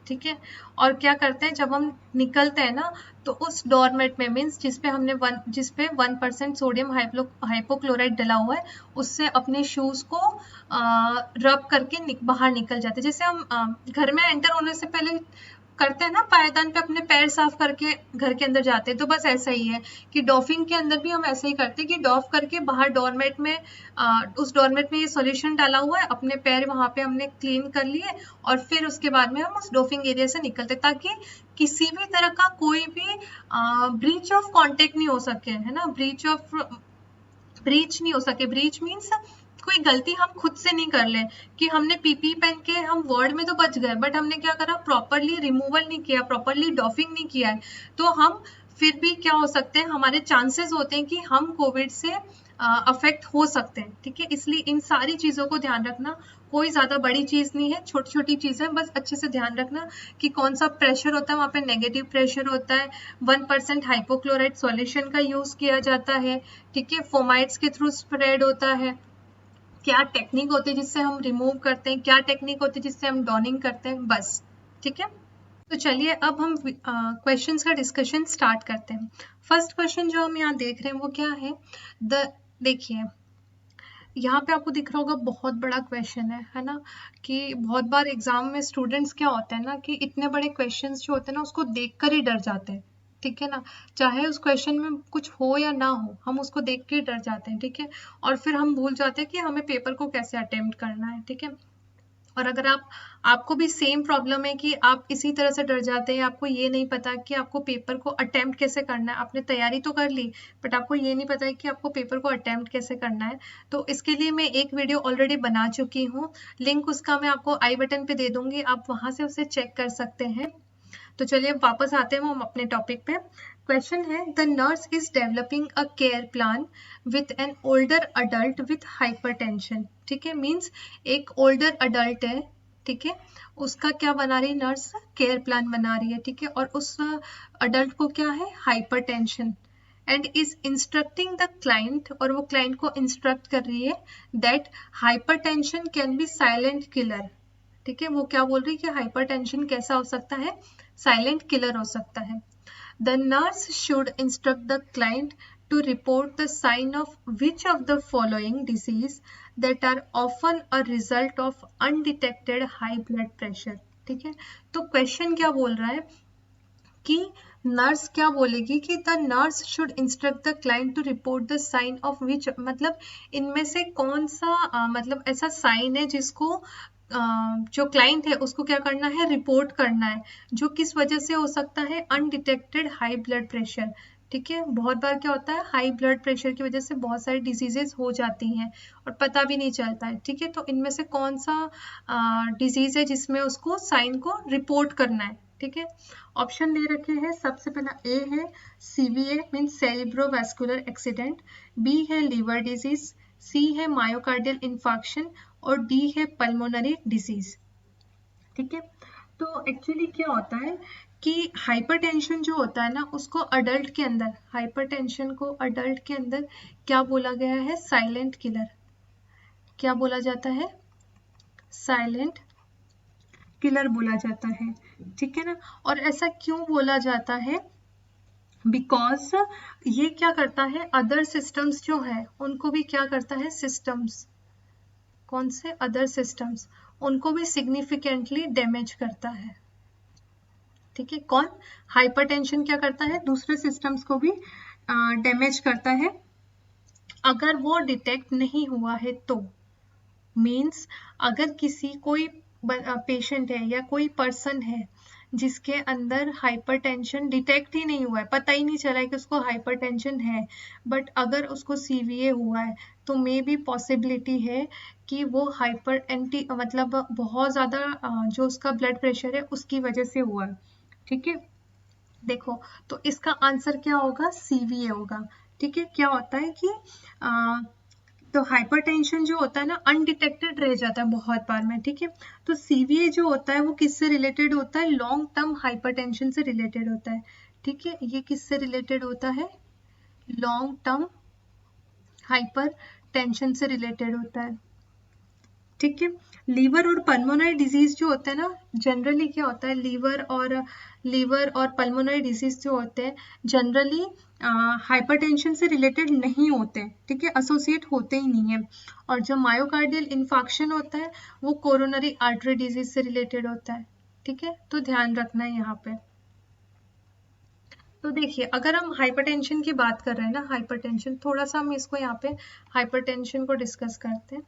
[SPEAKER 1] ठीक है। और क्या करते हैं, जब हम निकलते हैं ना, तो उस डोरमेट में, मीन्स जिसपे 1% सोडियम हाइपोक्लोराइड डला हुआ है, उससे अपने शूज को रब करके बाहर निकल जाते हैं। जैसे हम घर में एंटर होने से पहले करते हैं ना, पायदान पे अपने पैर साफ करके घर के अंदर जाते हैं, तो बस ऐसा ही है कि डॉफिंग के अंदर भी हम ऐसे ही करते हैं कि डॉफ करके बाहर डोरमेट में उस डोरमेट में ये सॉल्यूशन डाला हुआ है, अपने पैर वहां पे हमने क्लीन कर लिए, और फिर उसके बाद में हम उस डॉफिंग एरिया से निकलते, ताकि किसी भी तरह का कोई भी ब्रीच ऑफ कॉन्टेक्ट नहीं हो सके, है ना, ब्रीच नहीं हो सके। ब्रीच मीन्स कोई गलती हम खुद से नहीं कर ले, कि हमने पीपी पहन के हम वर्ड में तो बच गए, बट हमने क्या करा, प्रॉपरली रिमूवल नहीं किया, प्रॉपरली डॉफिंग नहीं किया है, तो हम फिर भी क्या हो सकते हैं, हमारे चांसेस होते हैं कि हम कोविड से अफेक्ट हो सकते हैं, ठीक है। इसलिए इन सारी चीजों को ध्यान रखना, कोई ज्यादा बड़ी चीज नहीं है, छोटी छोटी चीजें, बस अच्छे से ध्यान रखना कि कौन सा प्रेशर होता है, वहां पे नेगेटिव प्रेशर होता है, 1% हाइपोक्लोराइड सॉल्यूशन का यूज किया जाता है, ठीक है, फोमाइट्स के थ्रू स्प्रेड होता है, क्या टेक्निक होती है जिससे हम रिमूव करते हैं, क्या टेक्निक होती है जिससे हम डॉनिंग करते हैं, बस, ठीक है। तो चलिए अब हम क्वेश्चंस का डिस्कशन स्टार्ट करते हैं। फर्स्ट क्वेश्चन जो हम यहाँ देख रहे हैं वो क्या है, देखिए यहाँ पे आपको दिख रहा होगा, बहुत बड़ा क्वेश्चन है ना, कि बहुत बार एग्जाम में स्टूडेंट्स क्या होते हैं ना, कि इतने बड़े क्वेश्चंस जो होते हैं ना, उसको देखकर ही डर जाते हैं, ठीक है ना। चाहे उस क्वेश्चन में कुछ हो या ना हो, हम उसको देख के डर जाते हैं, ठीक है। और फिर हम भूल जाते हैं कि हमें पेपर को कैसे अटेम्प्ट करना है, ठीक है। और अगर आपको भी सेम प्रॉब्लम है कि आप इसी तरह से डर जाते हैं, आपको ये नहीं पता कि आपको पेपर को अटेम्प्ट कैसे करना है, आपने तैयारी तो कर ली, बट आपको ये नहीं पता है कि आपको पेपर को अटेम्प्ट कैसे करना है, तो इसके लिए मैं एक वीडियो ऑलरेडी बना चुकी हूँ, लिंक उसका मैं आपको आई बटन पे दे दूंगी, आप वहां से उसे चेक कर सकते हैं। तो चलिए वापस आते हैं हम अपने टॉपिक पे। क्वेश्चन है, the nurse is developing a care plan with an older adult with hypertension, ठीक है। मींस एक ओल्डर अडल्ट है, ठीक है, उसका क्या बना रही नर्स, केयर प्लान बना रही है, ठीक है। और उस अडल्ट को क्या है, hypertension, and is instructing the client, और वो क्लाइंट को इंस्ट्रक्ट कर रही है that hypertension can be silent killer, ठीक है। वो क्या बोल रही है कि हाइपरटेंशन कैसा हो सकता है, साइलेंट किलर हो सकता है। The nurse should instruct the client to report the sign of which of the following disease that are often a result of undetected high blood pressure, ठीक है। तो क्वेश्चन क्या बोल रहा है कि नर्स क्या बोलेगी कि the nurse should instruct the client to report the sign of which, मतलब इनमें से कौन सा मतलब ऐसा साइन है जिसको जो क्लाइंट है उसको क्या करना है, रिपोर्ट करना है, जो किस वजह से हो सकता है, अनडिटेक्टेड हाई ब्लड प्रेशर, ठीक है। बहुत बार क्या होता है, हाई ब्लड प्रेशर की वजह से बहुत सारी डिजीजेस हो जाती हैं और पता भी नहीं चलता है, ठीक है। तो इनमें से कौन सा डिजीज है जिसमें उसको साइन को रिपोर्ट करना है, ठीक है। ऑप्शन दे रखे हैं, सबसे पहला ए है CVA मीन्स सेरिब्रोवैस्कुलर एक्सीडेंट, बी है लीवर डिजीज, सी है मायोकार्डियल इंफार्क्शन और डी है पल्मोनरी डिजीज। ठीक है, तो एक्चुअली क्या होता है कि हाइपरटेंशन जो होता है ना, उसको अडल्ट के अंदर, हाइपरटेंशन को अडल्ट के अंदर क्या बोला गया है, साइलेंट किलर। क्या बोला जाता है, साइलेंट किलर बोला जाता है। ठीक है ना, और ऐसा क्यों बोला जाता है, बिकॉज ये क्या करता है, अदर सिस्टम्स जो है उनको भी क्या करता है, सिस्टम्स, कौन से अदर सिस्टम्स, उनको भी सिग्निफिकेंटली डैमेज करता है। ठीक है, कौन, हाइपरटेंशन क्या करता है, दूसरे सिस्टम्स को भी डैमेज करता है अगर वो डिटेक्ट नहीं हुआ है तो। मीन्स अगर किसी कोई पेशेंट है या कोई पर्सन है जिसके अंदर हाइपरटेंशन डिटेक्ट ही नहीं हुआ है, पता ही नहीं चला है कि उसको हाइपरटेंशन है, बट अगर उसको CVA हुआ है तो मे भी पॉसिबिलिटी है कि वो हाइपर एंटी मतलब बहुत ज़्यादा जो उसका ब्लड प्रेशर है उसकी वजह से हुआ है। ठीक है, देखो तो इसका आंसर क्या होगा, CVA होगा। ठीक है, क्या होता है कि तो हाइपरटेंशन जो होता है ना अनडिटेक्टेड रह जाता है बहुत बार में। ठीक है, तो CVA जो होता है वो किससे रिलेटेड होता है, लॉन्ग टर्म हाइपरटेंशन से रिलेटेड होता है। ठीक है, ये किससे रिलेटेड होता है, लॉन्ग टर्म हाइपरटेंशन से रिलेटेड होता है। ठीक है, लीवर और पल्मोनरी डिजीज जो होता है ना, जनरली क्या होता है, लीवर और पल्मोनरी डिजीज जो होते हैं जनरली हाइपरटेंशन से रिलेटेड नहीं होते। ठीक है, एसोसिएट होते ही नहीं है। और जो मायोकार्डियल इंफार्क्शन होता है वो कोरोनरी आर्टरी डिजीज से रिलेटेड होता है। ठीक है, तो ध्यान रखना है यहाँ पे। तो देखिए अगर हम हाइपरटेंशन की बात कर रहे हैं ना, हाइपरटेंशन थोड़ा सा हम इसको यहाँ पे हाइपरटेंशन को डिस्कस करते हैं।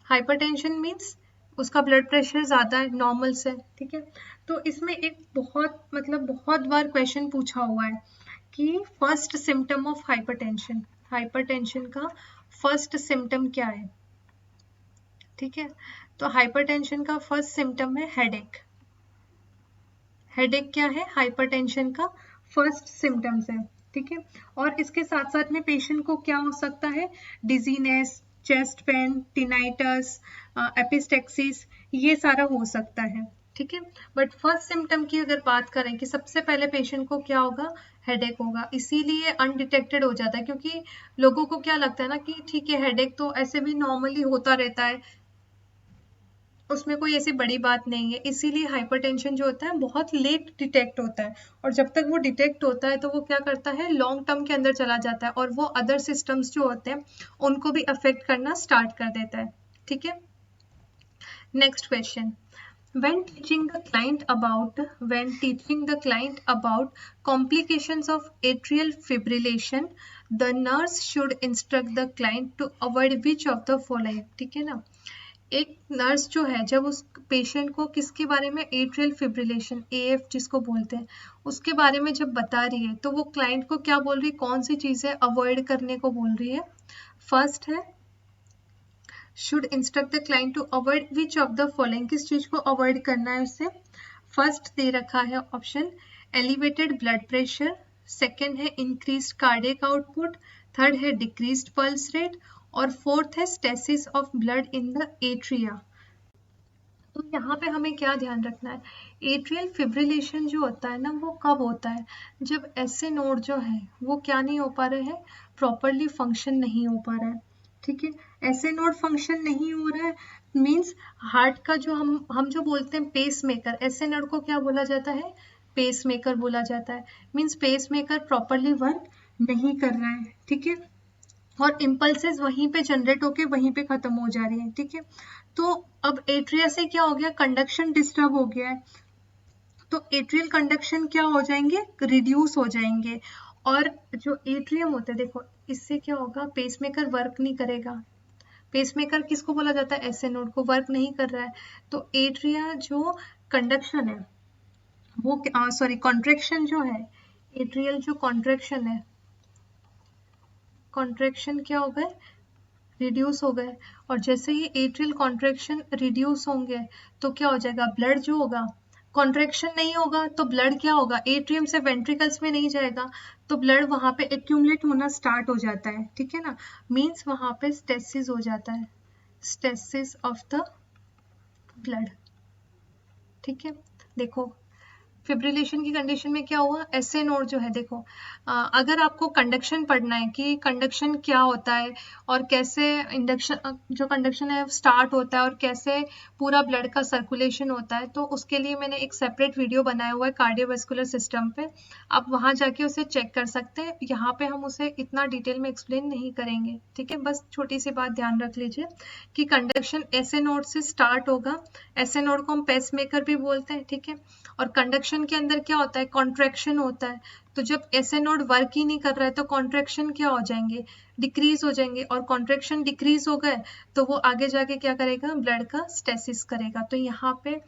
[SPEAKER 1] हाइपरटेंशन मीन्स उसका ब्लड प्रेशर ज़्यादा है नॉर्मल से। ठीक है, तो इसमें एक बहुत बार क्वेश्चन पूछा हुआ है कि first symptom of hypertension, hypertension का फर्स्ट सिम्टम क्या है। ठीक है, तो हाइपरटेंशन का फर्स्ट सिम्टम है हेडेक। हेडेक क्या है, हाइपरटेंशन का फर्स्ट सिम्टम्स है। ठीक है, और इसके साथ साथ में पेशेंट को क्या हो सकता है, dizziness, chest pain, tinnitus, epistaxis, ये सारा हो सकता है। ठीक है, बट फर्स्ट सिम्टम की अगर बात करें कि सबसे पहले पेशेंट को क्या होगा, हेडेक होगा। इसीलिए अनडिटेक्टेड हो जाता है क्योंकि लोगों को क्या लगता है ना कि ठीक है हेडेक तो ऐसे भी नॉर्मली होता रहता है, उसमें कोई ऐसी बड़ी बात नहीं है। इसीलिए हाइपरटेंशन जो होता है बहुत लेट डिटेक्ट होता है, और जब तक वो डिटेक्ट होता है तो वो क्या करता है, लॉन्ग टर्म के अंदर चला जाता है और वो अदर सिस्टम्स जो होते हैं उनको भी अफेक्ट करना स्टार्ट कर देता है। ठीक है, next question, when teaching the client about complications of atrial fibrillation, the nurse should instruct the client to avoid which of the following। ठीक है ना, एक नर्स जो है जब उस पेशेंट को किसके बारे में, एट्रियल फिब्रिलेशन, AF जिसको बोलते हैं, उसके बारे में जब बता रही है तो वो क्लाइंट को क्या बोल रही है, कौन सी चीजें अवॉइड करने को बोल रही है। फर्स्ट है should instruct the client to avoid which of the following, किस चीज को अवॉइड करना है उससे। फर्स्ट दे रखा है option elevated blood pressure, second है इंक्रीज कार्डियक आउटपुट, थर्ड है डिक्रीज्ड पल्स रेट और फोर्थ है stasis of blood in the atria. तो यहाँ पे हमें क्या ध्यान रखना है, एट्रियल फिब्रिलेशन जो होता है ना वो कब होता है, जब ऐसे नोड जो है वो क्या नहीं हो पा रहे हैं, प्रॉपरली फंक्शन नहीं हो पा रहा है। ठीक है, ऐसे नोड फंक्शन नहीं हो रहा है मीन्स हार्ट का जो हम जो बोलते हैं पेस मेकर, ऐसे नोड को क्या बोला जाता है, पेस मेकर बोला जाता है। Means pacemaker properly work नहीं कर रहा है। ठीक है, और इम्पल्सेस वहीं पे जनरेट होके वहीं पे खत्म हो जा रही है। ठीक है, तो अब एट्रिया से क्या हो गया, कंडक्शन डिस्टर्ब हो गया है, तो एट्रियल कंडक्शन क्या हो जाएंगे, रिड्यूस हो जाएंगे। और जो एट्रियम होता है देखो, इससे क्या होगा, पेसमेकर वर्क नहीं करेगा। पेसमेकर किसको बोला जाता है, ऐसे नोड को, वर्क नहीं कर रहा है। तो एट्रिया जो कंडक्शन है वो सॉरी कॉन्ट्रैक्शन जो है, एट्रियल जो कॉन्ट्रैक्शन है, कॉन्ट्रैक्शन क्या हो गए, रिड्यूस हो गए। और जैसे ही एट्रियल कॉन्ट्रैक्शन रिड्यूस होंगे तो क्या हो जाएगा, ब्लड जो होगा कॉन्ट्रैक्शन नहीं होगा तो ब्लड क्या होगा, एट्रियम से वेंट्रिकल्स में नहीं जाएगा, तो ब्लड वहां पे एक्यूमुलेट होना स्टार्ट हो जाता है, ठीक है ना, मींस वहां पे स्टेसिस हो जाता है, स्टेसिस ऑफ द ब्लड। ठीक है, देखो फिब्रिलेशन की कंडीशन में क्या हुआ, एसए नोड जो है, देखो अगर आपको कंडक्शन पढ़ना है कि कंडक्शन क्या होता है और कैसे इंडक्शन जो कंडक्शन है स्टार्ट होता है और कैसे पूरा ब्लड का सर्कुलेशन होता है, तो उसके लिए मैंने एक सेपरेट वीडियो बनाया हुआ है कार्डियोवास्कुलर सिस्टम पे, आप वहां जाके उसे चेक कर सकते हैं। यहाँ पे हम उसे इतना डिटेल में एक्सप्लेन नहीं करेंगे, ठीक है, बस छोटी सी बात ध्यान रख लीजिए कि कंडक्शन एसए नोड से स्टार्ट होगा, एसए नोड को हम पेस मेकर भी बोलते हैं, ठीक है, और कंडक्शन के अंदर क्या होता है, कॉन्ट्रैक्शन होता है, तो जब एसए नोड वर्क ही नहीं कर रहा है तो कॉन्ट्रैक्शन क्या हो जाएंगे, डिक्रीज हो जाएंगे, और कॉन्ट्रैक्शन डिक्रीज हो गए तो वो आगे जाके क्या करेगा, ब्लड का स्टेसिस करेगा, तो यहाँ पे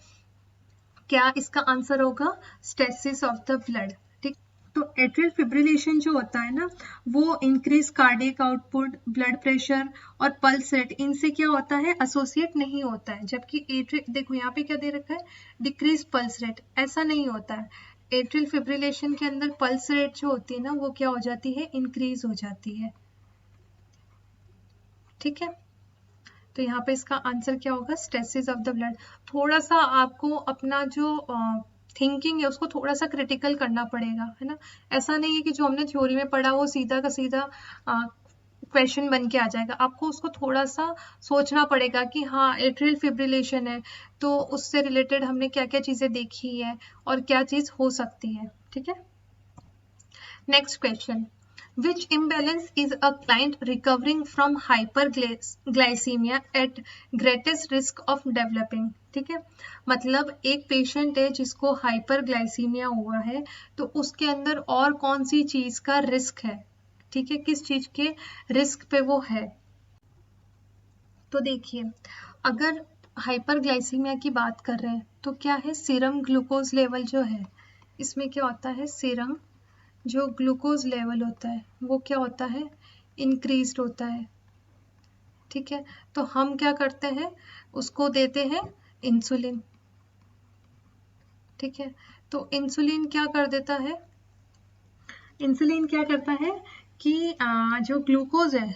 [SPEAKER 1] क्या इसका आंसर होगा, स्टेसिस ऑफ द ब्लड। ठीक, तो एट्रियल फिब्रिलेशन जो होता है ना, वो increase cardiac output, blood pressure और पल्स रेट, इनसे क्या होता है, एसोसिएट नहीं होता है, जबकि एट्रियल, देखो यहाँ पे क्या दे रखा है, डिक्रीज पल्स रेट, ऐसा नहीं होता है। एट्रियल फिब्रिलेशन के अंदर पल्स रेट जो होती है ना, वो क्या हो जाती है, इंक्रीज हो जाती है। ठीक है, तो यहाँ पे इसका आंसर क्या होगा, स्टेसिस ऑफ द ब्लड। थोड़ा सा आपको अपना जो थिंकिंग है उसको थोड़ा सा क्रिटिकल करना पड़ेगा, है ना, ऐसा नहीं है कि जो हमने थ्योरी में पढ़ा वो सीधा का सीधा क्वेश्चन बन के आ जाएगा, आपको उसको थोड़ा सा सोचना पड़ेगा कि हाँ एट्रियल फिब्रिलेशन है तो उससे रिलेटेड हमने क्या क्या चीजें देखी है और क्या चीज हो सकती है। ठीक है, next question, which imbalance is a client recovering from hyperglycemia at greatest risk of developing। ठीक है, मतलब एक पेशेंट है जिसको हाइपरग्लाइसीमिया हुआ है, तो उसके अंदर और कौन सी चीज का रिस्क है, ठीक है, किस चीज के रिस्क पे वो है। तो देखिए, अगर हाइपरग्लाइसीमिया की बात कर रहे हैं तो क्या है, सीरम ग्लूकोज लेवल जो है, इसमें क्या होता है, सीरम जो ग्लूकोज लेवल होता है वो क्या होता है, इंक्रीज्ड होता है। ठीक है, तो हम क्या करते हैं, उसको देते हैं इंसुलिन। ठीक है, तो इंसुलिन क्या कर देता है, इंसुलिन क्या करता है कि जो ग्लूकोज है,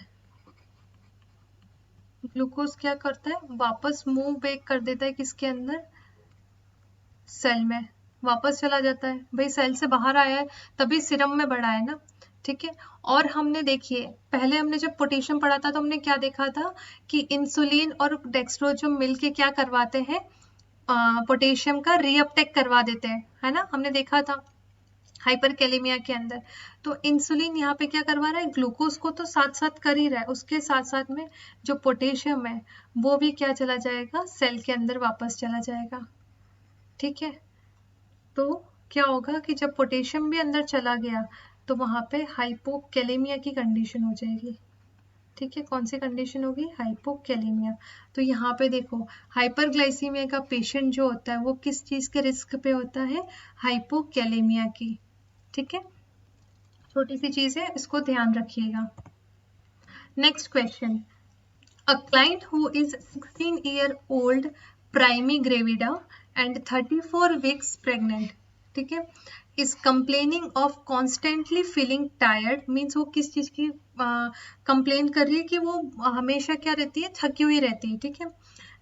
[SPEAKER 1] ग्लूकोज क्या करता है, वापस मूव बैक कर देता है किसके अंदर, सेल में वापस चला जाता है, भाई सेल से बाहर आया है तभी सीरम में बढ़ा है ना। ठीक है, और हमने देखिए पहले हमने जब पोटेशियम पढ़ा था तो हमने क्या देखा था कि इंसुलिन और डेक्सट्रोजन मिलके क्या करवाते हैं, पोटेशियम का रीअपटेक करवा देते हैं, है ना, हमने देखा था हाइपरकैलेमिया के अंदर। तो इंसुलिन यहाँ पे क्या करवा रहा है, ग्लूकोज को तो साथ साथ कर ही रहा है, उसके साथ साथ में जो पोटेशियम है वो भी क्या चला जाएगा, सेल के अंदर वापस चला जाएगा। ठीक है, तो क्या होगा कि जब पोटेशियम भी अंदर चला गया तो वहां पे हाइपोकैलेमिया की कंडीशन हो जाएगी। ठीक है, कौन सी कंडीशन होगी, हाइपोकैलेमिया। तो यहाँ पे देखो हाइपरग्लाइसीमिया का पेशेंट जो होता है वो किस चीज के रिस्क पे होता है, हाइपोकैलेमिया की। ठीक है, छोटी सी चीज है, इसको ध्यान रखिएगा। Next question, a client who is 16-year-old primigravida and 34 weeks pregnant, ठीक है, is complaining of constantly feeling tired, means वो किस चीज की कंप्लेन कर रही है कि वो हमेशा क्या रहती है, थकी हुई रहती है। ठीक है,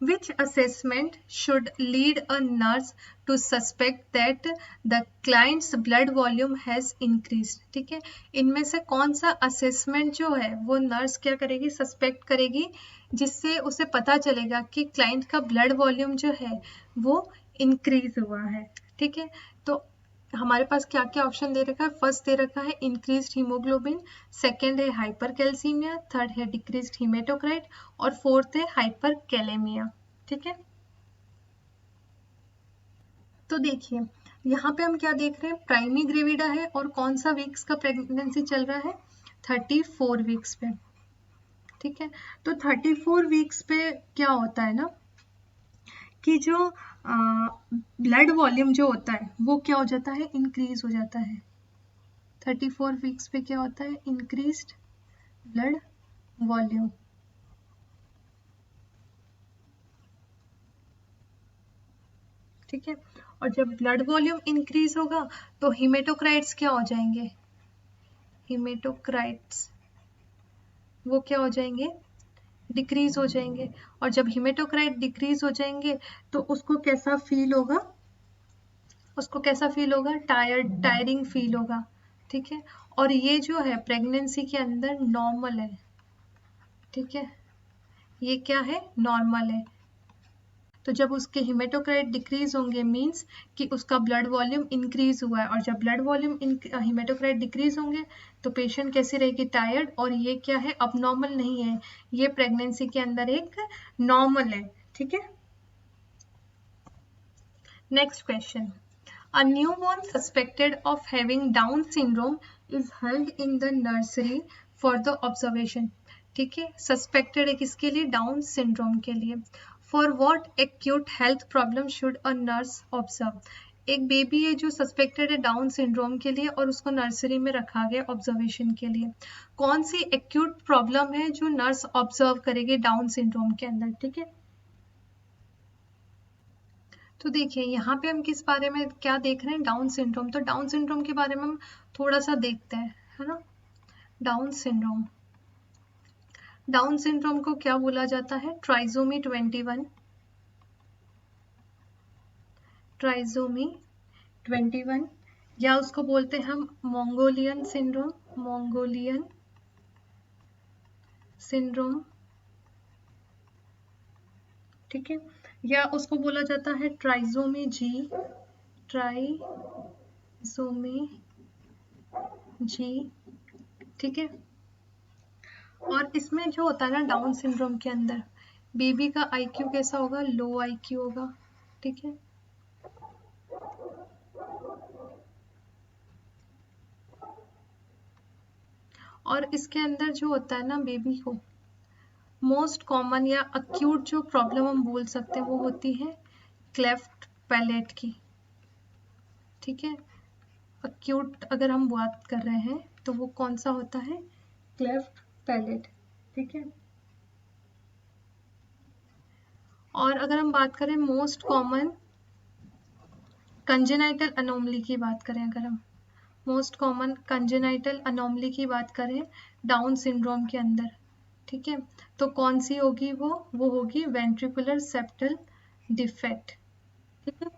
[SPEAKER 1] which assessment should lead a nurse to suspect that the client's blood volume has increased। ठीक है, इनमें से कौन सा असेसमेंट जो है वो नर्स क्या करेगी, सस्पेक्ट करेगी, जिससे उसे पता चलेगा कि क्लाइंट का ब्लड वॉल्यूम जो है वो इंक्रीज हुआ है। ठीक है, तो हमारे पास क्या क्या ऑप्शन दे रखा है, फर्स्ट दे रखा है इंक्रीज्ड हीमोग्लोबिन, सेकंड है हाइपरकैल्सीमिया, थर्ड है डिक्रीज्ड हीमेटोक्राइट और फोर्थ है हाइपरकैलेमिया। ठीक है, तो देखिए यहाँ पे हम क्या देख रहे हैं, प्राइमी ग्रेविडा है और कौन सा वीक्स का प्रेगनेंसी चल रहा है, 34 वीक्स पे। ठीक है, तो 34 वीक्स पे क्या होता है ना कि जो ब्लड वॉल्यूम जो होता है वो क्या हो जाता है, इंक्रीज हो जाता है। 34 वीक्स पे क्या होता है, इंक्रीज्ड ब्लड वॉल्यूम। ठीक है, और जब ब्लड वॉल्यूम इंक्रीज होगा तो हीमेटोक्राइट्स क्या हो जाएंगे, हीमेटोक्राइट्स वो क्या हो जाएंगे, डिक्रीज हो जाएंगे। और जब हीमेटोक्राइट डिक्रीज हो जाएंगे तो उसको कैसा फील होगा, उसको कैसा फील होगा, टायरिंग फील होगा, ठीक है। और ये जो है प्रेगनेंसी के अंदर नॉर्मल है, ठीक है, ये क्या है, नॉर्मल है। तो जब उसके हीमेटोक्राइट डिक्रीज होंगे मींस कि उसका ब्लड वॉल्यूम इंक्रीज हुआ है, और जब ब्लड वॉल्यूम हीमेटोक्राइट डिक्रीज होंगे तो पेशेंट कैसी रहेगी, टायर्ड। और ये क्या है, अबनॉर्मल नहीं है, ये प्रेगनेंसी के अंदर एक नॉर्मल है, ठीक है। Next question, a newborn suspected of having Down syndrome is held in the nursery for the observation, ठीक है। सस्पेक्टेड है किसके लिए, डाउन सिंड्रोम के लिए। For what acute health problem should a nurse observe, एक बेबी है जो सस्पेक्टेड है डाउन सिंड्रोम के लिए और उसको नर्सरी में रखा गया ऑब्जर्वेशन के लिए। कौन सी एक्यूट प्रॉब्लम है जो नर्स ऑब्जर्व करेगी डाउन सिंड्रोम के अंदर, ठीक है। तो देखिए यहाँ पे हम किस बारे में क्या देख रहे हैं, डाउन सिंड्रोम। तो डाउन सिंड्रोम के बारे में हम थोड़ा सा देखते हैं, है ना। डाउन सिंड्रोम, डाउन सिंड्रोम को क्या बोला जाता है, ट्राइसोमी 21, ट्राइसोमी 21, या उसको बोलते हैं हम मोंगोलियन सिंड्रोम, मोंगोलियन सिंड्रोम, ठीक है। या उसको बोला जाता है ट्राइसोमी जी, ट्राइसोमी जी, ठीक है। और इसमें जो होता है ना डाउन सिंड्रोम के अंदर बेबी का आईक्यू कैसा होगा, लो आईक्यू होगा, ठीक है। और इसके अंदर जो होता है ना बेबी को मोस्ट कॉमन या अक्यूट जो प्रॉब्लम हम बोल सकते हैं वो होती है क्लेफ्ट पैलेट की, ठीक है। अक्यूट अगर हम बात कर रहे हैं तो वो कौन सा होता है, क्लेफ्ट पैलेट, ठीक है। और अगर हम बात करें मोस्ट कॉमन कंजेनाइटल अनोमली की बात करें, अगर हम मोस्ट कॉमन कंजेनाइटल अनोमली की बात करें डाउन सिंड्रोम के अंदर, ठीक है, तो कौन सी होगी वो होगी वेंट्रिकुलर सेप्टल डिफेक्ट, ठीक है।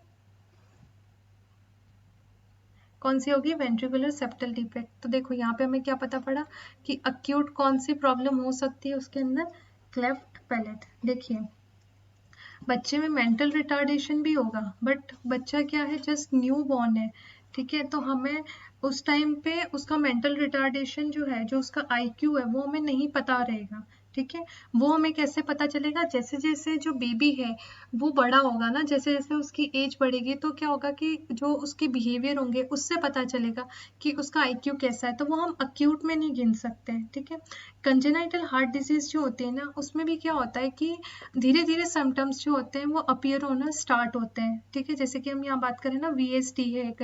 [SPEAKER 1] कौन सी होगी, वेंट्रिकुलर सेप्टल डिफेक्ट। तो देखो यहाँ पे हमें क्या पता पड़ा कि अक्यूट कौन सी प्रॉब्लम हो सकती है उसके अंदर, क्लेफ्ट पैलेट। देखिए बच्चे में मेंटल रिटार्डेशन भी होगा बट बच्चा क्या है, जस्ट न्यू बॉर्न है, ठीक है। तो हमें उस टाइम पे उसका मेंटल रिटार्डेशन जो है, जो उसका आईक्यू है वो हमें नहीं पता रहेगा, ठीक है। वो हमें कैसे पता चलेगा, जैसे जैसे जो बेबी है वो बड़ा होगा ना, जैसे जैसे उसकी एज बढ़ेगी तो क्या होगा कि जो उसके बिहेवियर होंगे उससे पता चलेगा कि उसका आईक्यू कैसा है। तो वो हम अक्यूट में नहीं गिन सकते हैं, ठीक है। कंजेनाइटल हार्ट डिजीज जो होती है ना उसमें भी क्या होता है कि धीरे धीरे सिम्टम्स जो होते हैं वो अपीयर होना स्टार्ट होते हैं, ठीक है। जैसे कि हम यहाँ बात करें ना VST है एक,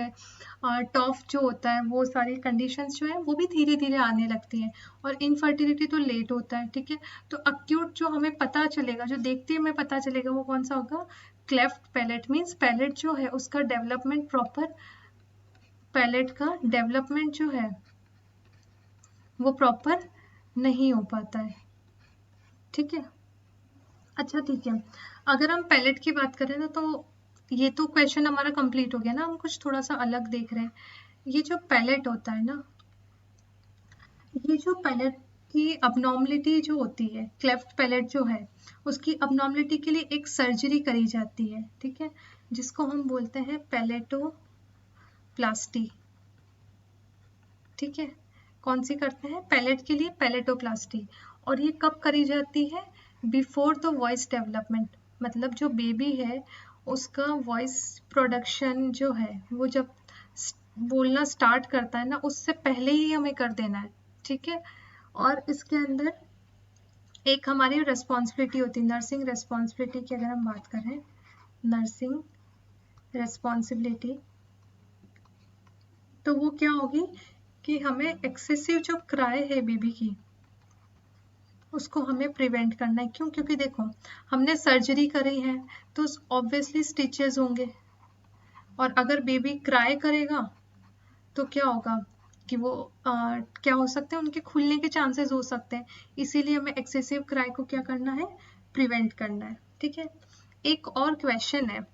[SPEAKER 1] टॉफ जो होता है, वो सारी कंडीशंस जो है वो भी धीरे धीरे आने लगती हैं। और इनफर्टिलिटी तो लेट होता है, ठीक है। तो अक्यूट जो हमें पता चलेगा, जो देखते ही हमें पता चलेगा वो कौन सा होगा, क्लेफ्ट पैलेट। मीन्स पैलेट जो है उसका डेवलपमेंट प्रॉपर, पैलेट का डेवलपमेंट जो है वो प्रॉपर नहीं हो पाता है, ठीक है। अच्छा ठीक है, अगर हम पैलेट की बात करें ना तो ये तो क्वेश्चन हमारा कंप्लीट हो गया ना, हम कुछ थोड़ा सा अलग देख रहे हैं। ये जो पैलेट होता है ना, ये जो पैलेट की अबनॉर्मलिटी जो होती है, क्लेफ्ट पैलेट जो है उसकी अबनॉर्मलिटी के लिए एक सर्जरी करी जाती है, ठीक है, जिसको हम बोलते हैं पैलेटोप्लास्टी, ठीक है। कौन सी करते हैं, पैलेट के लिए पैलेटोप्लास्टी। और ये कब करी जाती है, बिफोर द वॉइस डेवलपमेंट, मतलब जो बेबी है उसका वॉइस प्रोडक्शन जो है वो जब बोलना स्टार्ट करता है ना उससे पहले ही हमें कर देना है, ठीक है। और इसके अंदर एक हमारी रेस्पॉन्सिबिलिटी होती है, नर्सिंग रेस्पॉन्सिबिलिटी की अगर हम बात करें, नर्सिंग रेस्पॉन्सिबिलिटी, तो वो क्या होगी कि हमें एक्सेसिव जो क्राई है बेबी की उसको हमें प्रिवेंट करना है। क्यों, क्योंकि देखो हमने सर्जरी करी है तो ऑब्वियसली स्टिचेस होंगे, और अगर बेबी क्राई करेगा तो क्या होगा कि वो क्या हो सकते हैं, उनके खुलने के चांसेस हो सकते हैं। इसीलिए हमें एक्सेसिव क्राई को क्या करना है, प्रिवेंट करना है। ठीक है, एक और क्वेश्चन है,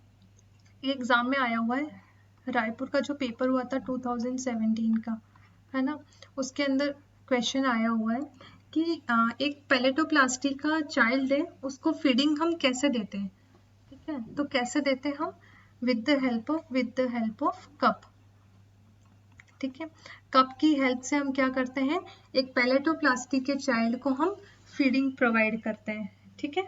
[SPEAKER 1] एग्जाम में आया हुआ है, रायपुर का जो पेपर हुआ था 2017 का, है ना, उसके अंदर क्वेश्चन आया हुआ है कि एक पैलेटोप्लास्टी का चाइल्ड है, उसको फीडिंग हम कैसे देते हैं। ठीक है, तो कैसे देते हैं हम, with the help of cup. ठीक है, कप की हेल्प से हम क्या करते हैं, एक पैलेटोप्लास्टी के चाइल्ड को हम फीडिंग प्रोवाइड करते हैं। ठीक है।